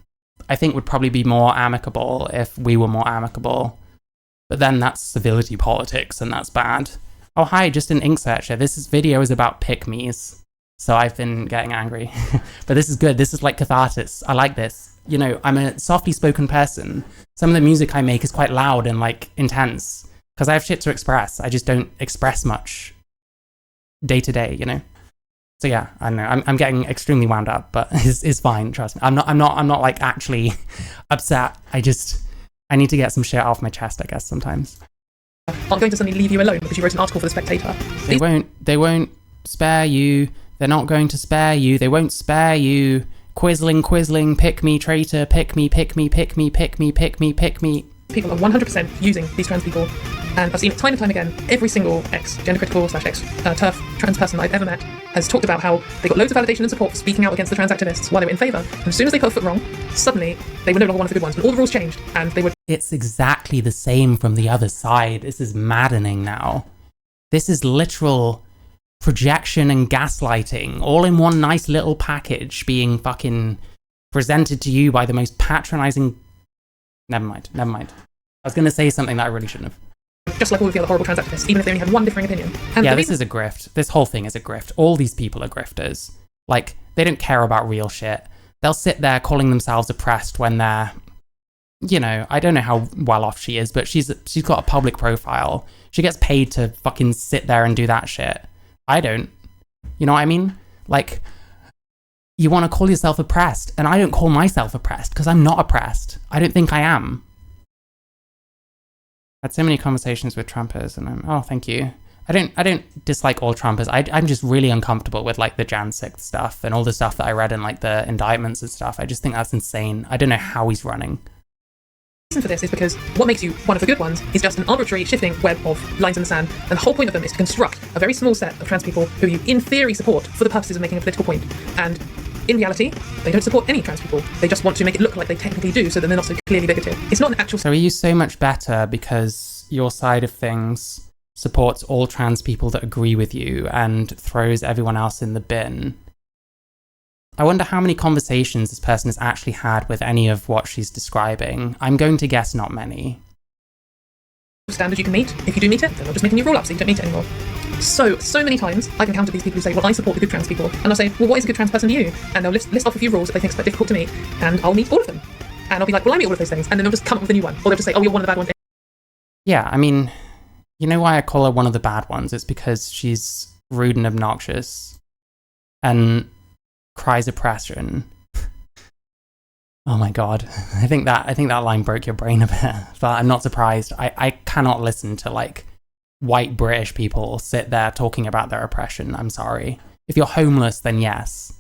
I think, would probably be more amicable if we were more amicable. But then that's civility politics, and that's bad. Oh, hi, just an ink searcher. This video is about pick-me's, so I've been getting angry. But this is good. This is like catharsis. I like this. You know, I'm a softly spoken person. Some of the music I make is quite loud and, like, intense. because I have shit to express. I just don't express much day to day, you know? So yeah, I don't know. I'm getting extremely wound up, but it's fine. Trust me. I'm not like actually upset. I need to get some shit off my chest, I guess, sometimes. Aren't going to suddenly leave you alone because you wrote an article for The Spectator. They won't spare you. They're not going to spare you. They won't spare you. Quizzling, pick me, traitor, pick me. People are 100% using these trans people, and I've seen it time and time again. Every single ex-gender critical / ex-TERF trans person I've ever met has talked about how they got loads of validation and support for speaking out against the trans activists while they were in favour. And as soon as they put a foot wrong, suddenly they were no longer one of the good ones. And all the rules changed, and they were... It's exactly the same from the other side. This is maddening now. This is literal projection and gaslighting, all in one nice little package being fucking presented to you by the most patronising... Never mind. I was going to say something that I really shouldn't have. Just like all of the other horrible trans activists, even if they only had one differing opinion. And yeah, this is a grift. This whole thing is a grift. All these people are grifters. Like, they don't care about real shit. They'll sit there calling themselves oppressed when they're, you know, I don't know how well off she is, but she's got a public profile. She gets paid to fucking sit there and do that shit. I don't. You know what I mean? Like, you want to call yourself oppressed, and I don't call myself oppressed because I'm not oppressed. I don't think I am. I had so many conversations with Trumpers, and oh, thank you. I don't dislike all Trumpers. I'm just really uncomfortable with like the Jan 6th stuff and all the stuff that I read in like the indictments and stuff. I just think that's insane. I don't know how he's running. The reason for this is because what makes you one of the good ones is just an arbitrary shifting web of lines in the sand, and the whole point of them is to construct a very small set of trans people who you in theory support for the purposes of making a political point. And in reality, they don't support any trans people. They just want to make it look like they technically do, so that they're not so clearly bigoted. It's not an actual... So are you so much better because your side of things supports all trans people that agree with you and throws everyone else in the bin? I wonder how many conversations this person has actually had with any of what she's describing. I'm going to guess not many. Standard you can meet. If you do meet it, then they'll just make a new rule up so you don't meet it anymore. So many times I've encountered these people who say, well, I support the good trans people. And I'll say, well, what is a good trans person to you? And they'll list off a few rules that they think is quite difficult to meet, and I'll meet all of them. And I'll be like, well, I meet all of those things. And then they'll just come up with a new one. Or they'll just say, oh, you're one of the bad ones. Yeah, I mean, you know why I call her one of the bad ones? It's because she's rude and obnoxious and cries oppression. Oh my god. I think that line broke your brain a bit, but I'm not surprised. I cannot listen to like white British people sit there talking about their oppression. I'm sorry. If you're homeless, then yes,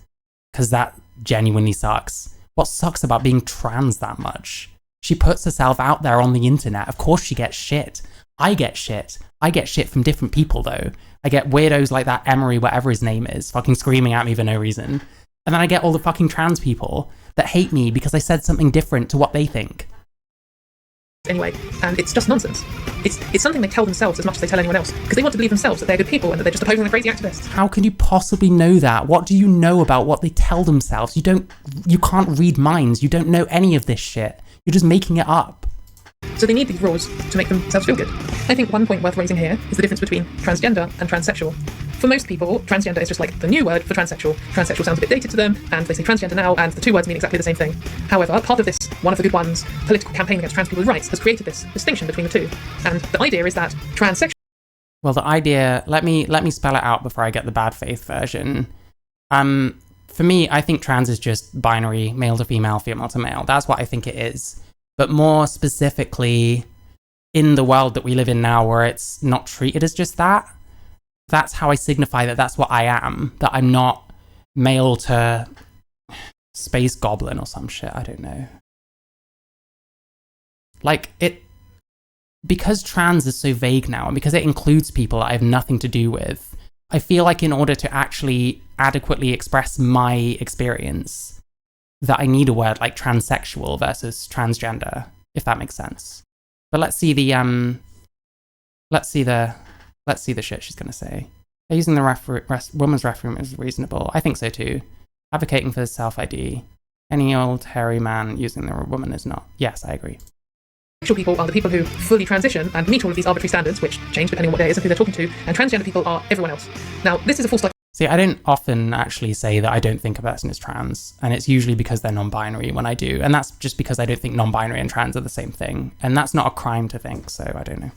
because that genuinely sucks. What sucks about being trans that much? She puts herself out there on the internet. Of course she gets shit. I get shit. I get shit from different people though. I get weirdos like that Emery, whatever his name is, fucking screaming at me for no reason. And then I get all the fucking trans people that hate me because I said something different to what they think. Anyway, and it's just nonsense. It's something they tell themselves as much as they tell anyone else, because they want to believe themselves that they're good people and that they're just opposing the crazy activists. How can you possibly know that? What do you know about what they tell themselves? You can't read minds. You don't know any of this shit. You're just making it up. So they need these rules to make themselves feel good. I think one point worth raising here is the difference between transgender and transsexual. For most people, transgender is just like the new word for transsexual. Transsexual sounds a bit dated to them, and they say transgender now, and the two words mean exactly the same thing. However, part of this, one of the good ones, political campaign against trans people's rights has created this distinction between the two. And the idea is that transsexual... Well, the idea... Let me spell it out before I get the bad faith version. For me, I think trans is just binary, male to female, female to male. That's what I think it is. But more specifically, in the world that we live in now, where it's not treated as just that, that's how I signify that that's what I am, that I'm not male to space goblin or some shit, I don't know. Like, because trans is so vague now, and because it includes people that I have nothing to do with, I feel like in order to actually adequately express my experience, that I need a word like transsexual versus transgender, if that makes sense. But let's see the shit she's going to say. Using the woman's restroom is reasonable. I think so too. Advocating for self-ID. Any old hairy man using the woman is not. Yes, I agree. Sexual people are the people who fully transition and meet all of these arbitrary standards, which change depending on what day it is and who they're talking to, and transgender people are everyone else. Now, this is a full stop. See, I don't often actually say that I don't think a person is trans, and it's usually because they're non-binary when I do, and that's just because I don't think non-binary and trans are the same thing, and that's not a crime to think, so I don't know.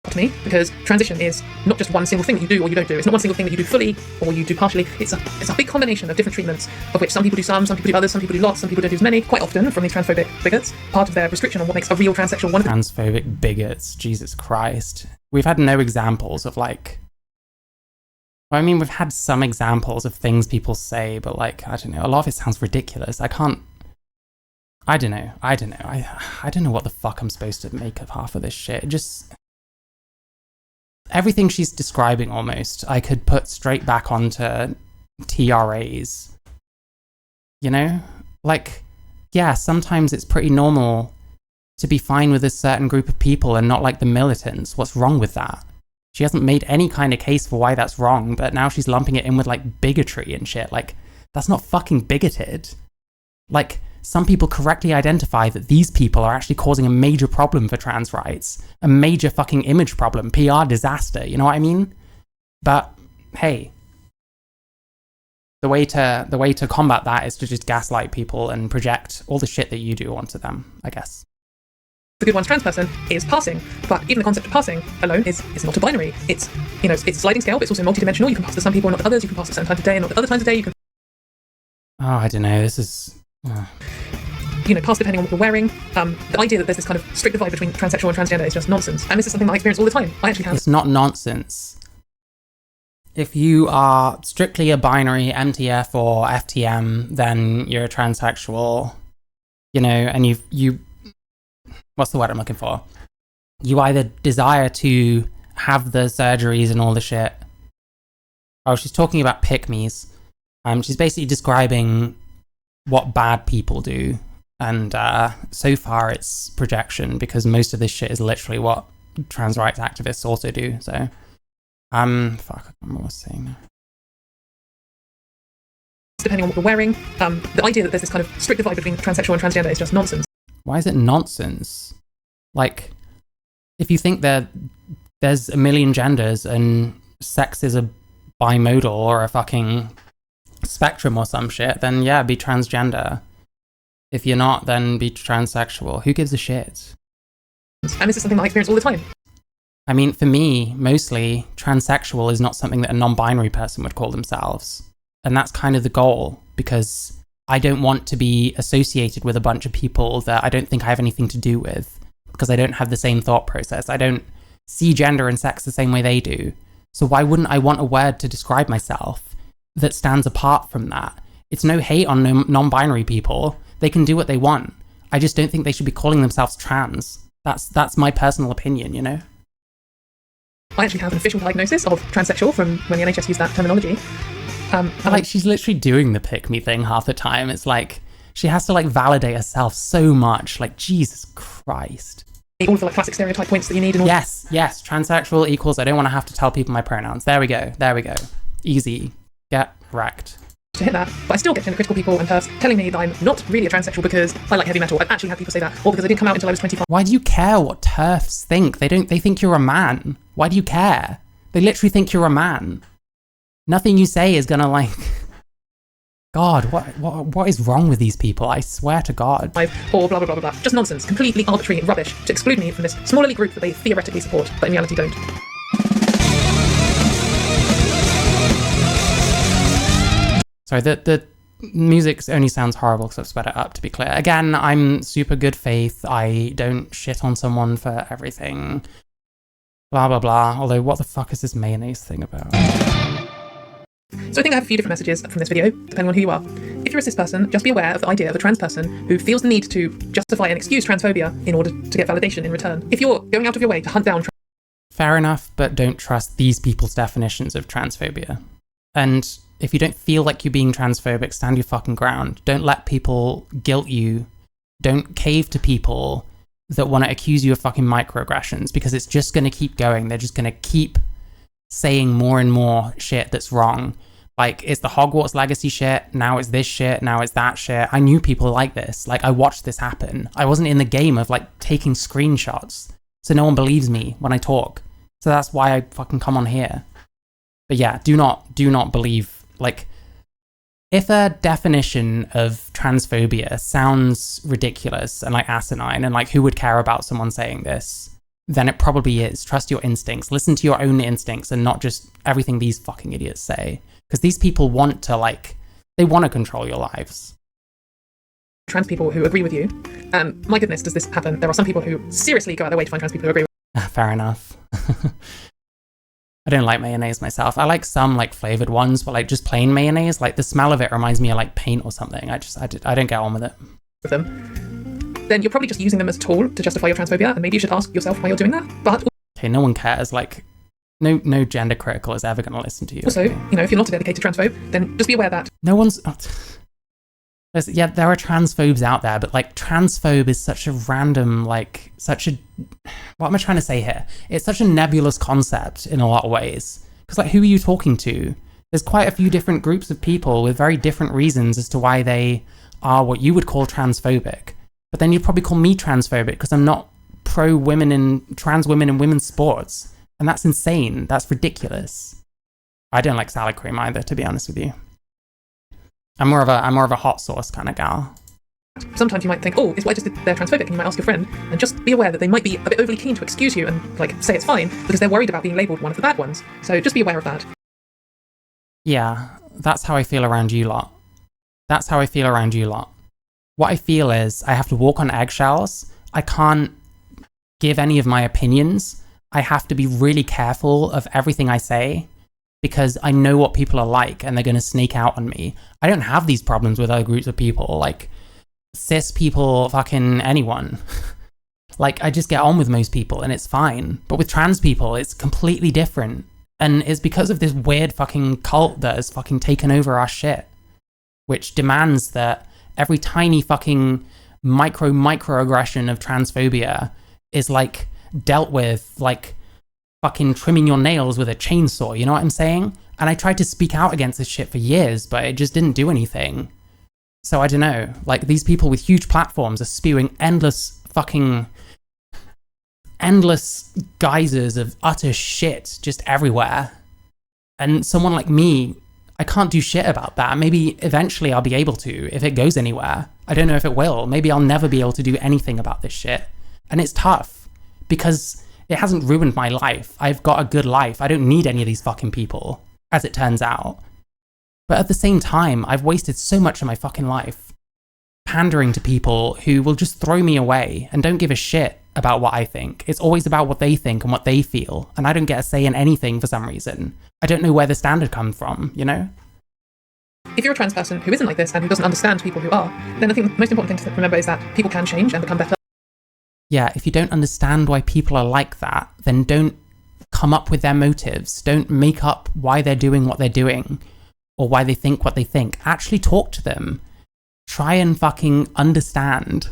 dichotomy, because transition is not just one single thing that you do or you don't do. It's not one single thing that you do fully or you do partially. It's a big combination of different treatments, of which some people do some people do others, some people do lots, some people don't do as many. Quite often, from these transphobic bigots, part of their restriction on what makes a real transsexual one. Transphobic bigots, Jesus Christ. We've had no examples of like... I mean, we've had some examples of things people say, but like, I don't know, a lot of it sounds ridiculous. I don't know. I don't know what the fuck I'm supposed to make of half of this shit. Just... everything she's describing almost, I could put straight back onto TRAs. You know? Like, yeah, sometimes it's pretty normal to be fine with a certain group of people and not like the militants. What's wrong with that? She hasn't made any kind of case for why that's wrong, but now she's lumping it in with like bigotry and shit. Like, that's not fucking bigoted. Like, some people correctly identify that these people are actually causing a major problem for trans rights, a major fucking image problem, PR disaster, you know what I mean? But hey, the way to combat that is to just gaslight people and project all the shit that you do onto them, I guess. The good one's trans person is passing, but even the concept of passing alone is not a binary. It's, you know, it's a sliding scale, but it's also multidimensional. You can pass to some people and not to others. You can pass at certain times of day and not at other times of day. You can... oh, I don't know. This is... you know, pass depending on what you're wearing. The idea that there's this kind of strict divide between transsexual and transgender is just nonsense. And this is something that I experience all the time. I actually have... It's not nonsense. If you are strictly a binary MTF or FTM, then you're a transsexual, you know, and you what's the word I'm looking for? You either desire to have the surgeries and all the shit. Oh, she's talking about pick-me's. She's basically describing what bad people do. And so far it's projection, because most of this shit is literally what trans rights activists also do. So, fuck, I can't remember what I was saying now. Depending on what you're wearing, the idea that there's this kind of strict divide between transsexual and transgender is just nonsense. Why is it nonsense? Like, if you think that there's a million genders and sex is a bimodal or a fucking spectrum or some shit, then yeah, be transgender. If you're not, then be transsexual. Who gives a shit? And this is something that I experience all the time. I mean, for me, mostly, transsexual is not something that a non-binary person would call themselves. And that's kind of the goal, because I don't want to be associated with a bunch of people that I don't think I have anything to do with, because I don't have the same thought process. I don't see gender and sex the same way they do. So why wouldn't I want a word to describe myself that stands apart from that? It's no hate on non-binary people. They can do what they want. I just don't think they should be calling themselves trans. That's my personal opinion, you know? I actually have an official diagnosis of transsexual from when the NHS used that terminology. Like, she's literally doing the pick me thing half the time. It's like, she has to like validate herself so much. Like, Jesus Christ. All of the like classic stereotype points that you need in order. Yes, transsexual equals I don't want to have to tell people my pronouns. There we go. Easy. Get wrecked. To hit that, but I still get gender critical people and TERFs telling me that I'm not really a transsexual because I like heavy metal. I've actually had people say that, or because I didn't come out until I was 25. Why do you care what TERFs think? They think you're a man. Why do you care? They literally think you're a man. Nothing you say is gonna like... God, what is wrong with these people? I swear to God. Or blah, blah, blah, blah, blah. Just nonsense. Completely arbitrary rubbish to exclude me from this small elite group that they theoretically support, but in reality don't. Sorry, the music only sounds horrible because I've sped it up, to be clear. Again, I'm super good faith. I don't shit on someone for everything. Blah, blah, blah. Although, what the fuck is this mayonnaise thing about? So I think I have a few different messages from this video, depending on who you are. If you're a cis person, just be aware of the idea of a trans person who feels the need to justify and excuse transphobia in order to get validation in return. If you're going out of your way to hunt down... Fair enough, but don't trust these people's definitions of transphobia. And if you don't feel like you're being transphobic, stand your fucking ground. Don't let people guilt you. Don't cave to people that want to accuse you of fucking microaggressions, because it's just going to keep going. They're just going to keep saying more and more shit that's wrong. Like, it's the Hogwarts Legacy shit, now it's this shit, now it's that shit. I knew people like this. Like, I watched this happen. I wasn't in the game of, like, taking screenshots, so no one believes me when I talk. So that's why I fucking come on here. But yeah, do not believe, like, if a definition of transphobia sounds ridiculous and, like, asinine, and, like, who would care about someone saying this, then it probably is. Trust your instincts. Listen to your own instincts and not just everything these fucking idiots say. Because these people want to, they want to control your lives. Trans people who agree with you. My goodness, does this happen? There are some people who seriously go out of their way to find trans people who agree with Fair enough. I don't like mayonnaise myself. I like some flavored ones, but just plain mayonnaise, the smell of it reminds me of paint or something. I don't get on with it. them. Then you're probably just using them as a tool to justify your transphobia, and maybe you should ask yourself why you're doing that. But okay, no one cares. No gender critical is ever going to listen to you. Also, if you're not a dedicated transphobe, then just be aware that no one's. There are transphobes out there, but transphobe is such a random, what am I trying to say here? It's such a nebulous concept in a lot of ways. Because who are you talking to? There's quite a few different groups of people with very different reasons as to why they are what you would call transphobic. But then you'd probably call me transphobic because I'm not pro women and trans women in women's sports. And that's insane. That's ridiculous. I don't like salad cream either, to be honest with you. I'm more of a hot sauce kind of gal. sometimes you might think, oh, is what I just did there transphobic? And you might ask your friend, and just be aware that they might be a bit overly keen to excuse you and say it's fine because they're worried about being labelled one of the bad ones. So just be aware of that. Yeah, that's how I feel around you lot. What I feel is I have to walk on eggshells. I can't give any of my opinions. I have to be really careful of everything I say because I know what people are like and they're going to snake out on me. I don't have these problems with other groups of people, like cis people, fucking anyone. I just get on with most people and it's fine. But with trans people, it's completely different. And it's because of this weird fucking cult that has fucking taken over our shit, which demands that every tiny fucking microaggression of transphobia is dealt with fucking trimming your nails with a chainsaw, you know what I'm saying? And I tried to speak out against this shit for years, but it just didn't do anything. So I don't know, these people with huge platforms are spewing endless geysers of utter shit just everywhere. And someone like me, I can't do shit about that. Maybe eventually I'll be able to, if it goes anywhere. I don't know if it will. Maybe I'll never be able to do anything about this shit. And it's tough, because it hasn't ruined my life. I've got a good life. I don't need any of these fucking people, as it turns out. But at the same time, I've wasted so much of my fucking life pandering to people who will just throw me away and don't give a shit about what I think. It's always about what they think and what they feel. And I don't get a say in anything for some reason. I don't know where the standard comes from, you know? If you're a trans person who isn't like this and who doesn't understand people who are, then I think the most important thing to remember is that people can change and become better. Yeah, if you don't understand why people are like that, then don't come up with their motives. Don't make up why they're doing what they're doing or why they think what they think. Actually talk to them. Try and fucking understand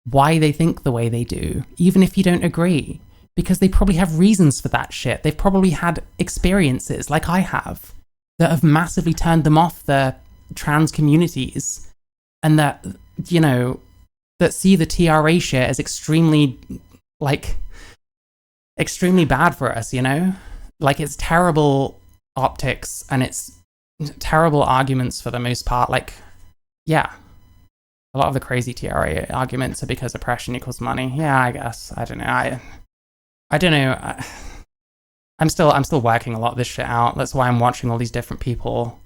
why they think the way they do, even if you don't agree, because they probably have reasons for that shit. They've probably had experiences like I have that have massively turned them off the trans communities, and that, you know, that see the TRA shit as extremely bad for us, you know? It's terrible optics and it's terrible arguments for the most part. Yeah. A lot of the crazy TRA arguments are because oppression equals money. Yeah, I guess. I don't know. I don't know. I'm still working a lot of this shit out. That's why I'm watching all these different people.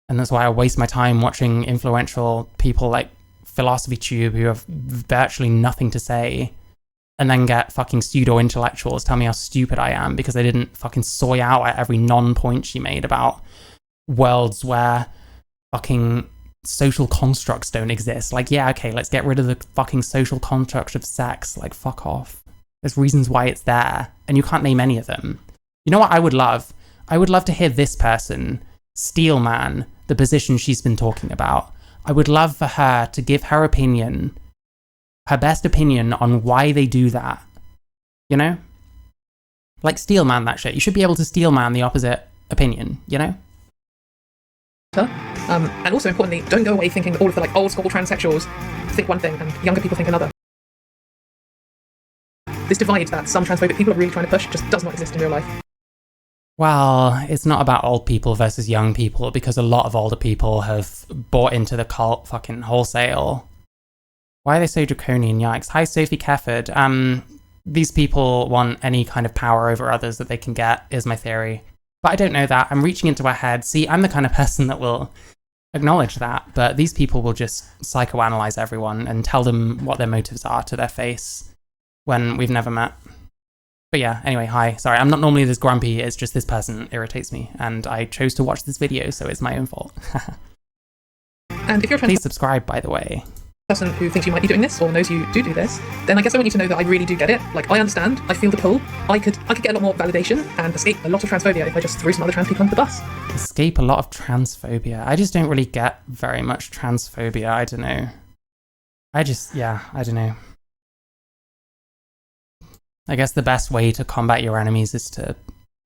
And that's why I waste my time watching influential people like Philosophy Tube who have virtually nothing to say, and then get fucking pseudo-intellectuals tell me how stupid I am because I didn't fucking soy out at every non-point she made about worlds where fucking social constructs don't exist. Yeah, okay, let's get rid of the fucking social construct of sex. Fuck off. There's reasons why it's there, and you can't name any of them. You know what I would love? I would love to hear this person, Steelman, the position she's been talking about. I would love for her to give her opinion, her best opinion on why they do that. You know? Steelman that shit. You should be able to Steelman the opposite opinion, you know? And also importantly, don't go away thinking that all of the old school transsexuals think one thing and younger people think another. This divide that some transphobic people are really trying to push just does not exist in real life. Well, it's not about old people versus young people, because a lot of older people have bought into the cult fucking wholesale. Why are they so draconian? Yikes. Hi, Sophie Kefford. these people want any kind of power over others that they can get, is my theory. But I don't know that. I'm reaching into our head. See, I'm the kind of person that will acknowledge that, but these people will just psychoanalyze everyone and tell them what their motives are to their face when we've never met. But yeah, anyway, hi. Sorry, I'm not normally this grumpy. It's just this person irritates me, and I chose to watch this video, so it's my own fault. And if you're a Please subscribe, by the way. person who thinks you might be doing this or knows you do this, then I guess I want you to know that I really do get it. Like, I understand, I feel the pull. I could get a lot more validation and escape a lot of transphobia if I just threw some other trans people under the bus. Escape a lot of transphobia. I just don't really get very much transphobia. I don't know. I don't know. I guess the best way to combat your enemies is to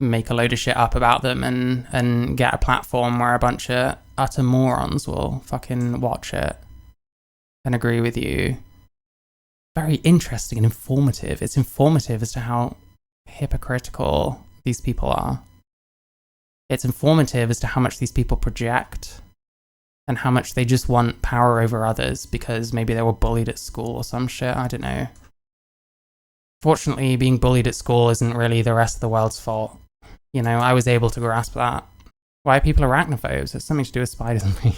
make a load of shit up about them and get a platform where a bunch of utter morons will fucking watch it and agree with you. Very interesting and informative. It's informative as to how hypocritical these people are. It's informative as to how much these people project and how much they just want power over others because maybe they were bullied at school or some shit. I don't know. Fortunately, being bullied at school isn't really the rest of the world's fault. You know, I was able to grasp that. Why are people arachnophobes? It's something to do with spiders and me.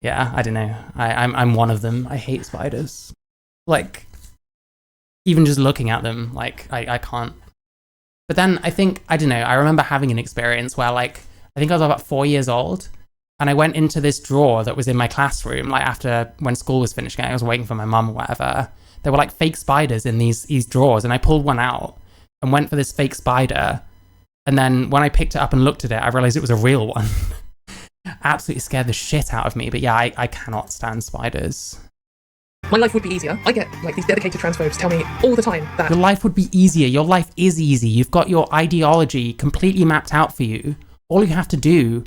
Yeah, I don't know. I'm one of them. I hate spiders. Like, even just looking at them, like, I can't. But then I think, I don't know, I remember having an experience where, like, I think I was about 4 years old, and I went into this drawer that was in my classroom, like, after, when school was finishing, I was waiting for my mum or whatever. There were, like, fake spiders in these drawers, and I pulled one out and went for this fake spider, and then when I picked it up and looked at it, I realized it was a real one. Absolutely scared the shit out of me. But yeah, I cannot stand spiders. My life would be easier. I get, like, these dedicated transphobes tell me all the time that Your life would be easier. Your life is easy. You've got your ideology completely mapped out for you. All you have to do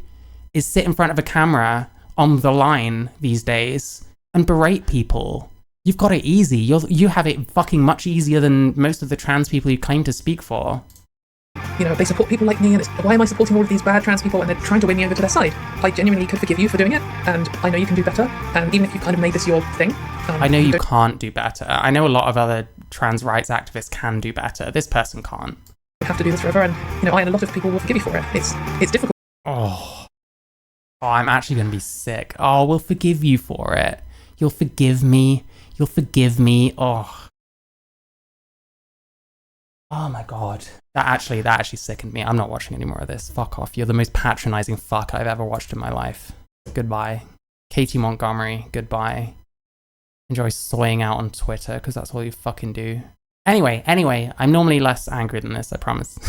is sit in front of a camera on the line these days and berate people. You've got it easy. You have it fucking much easier than most of the trans people you claim to speak for. you know, they support people like me, and it's, why am I supporting all of these bad trans people and they're trying to win me over to their side? I genuinely could forgive you for doing it, and I know you can do better, and even if you've kind of made this your thing. I know you can't do better. I know a lot of other trans rights activists can do better. This person can't. You have to do this forever, and, you know, I and a lot of people will forgive you for it. It's difficult. Oh, I'm actually going to be sick. Oh, we'll forgive you for it. You'll forgive me. You'll forgive me. Oh my god. That actually sickened me. I'm not watching any more of this. Fuck off. You're the most patronizing fuck I've ever watched in my life. Goodbye. Katie Montgomery, goodbye. Enjoy soying out on Twitter, because that's all you fucking do. Anyway, I'm normally less angry than this, I promise.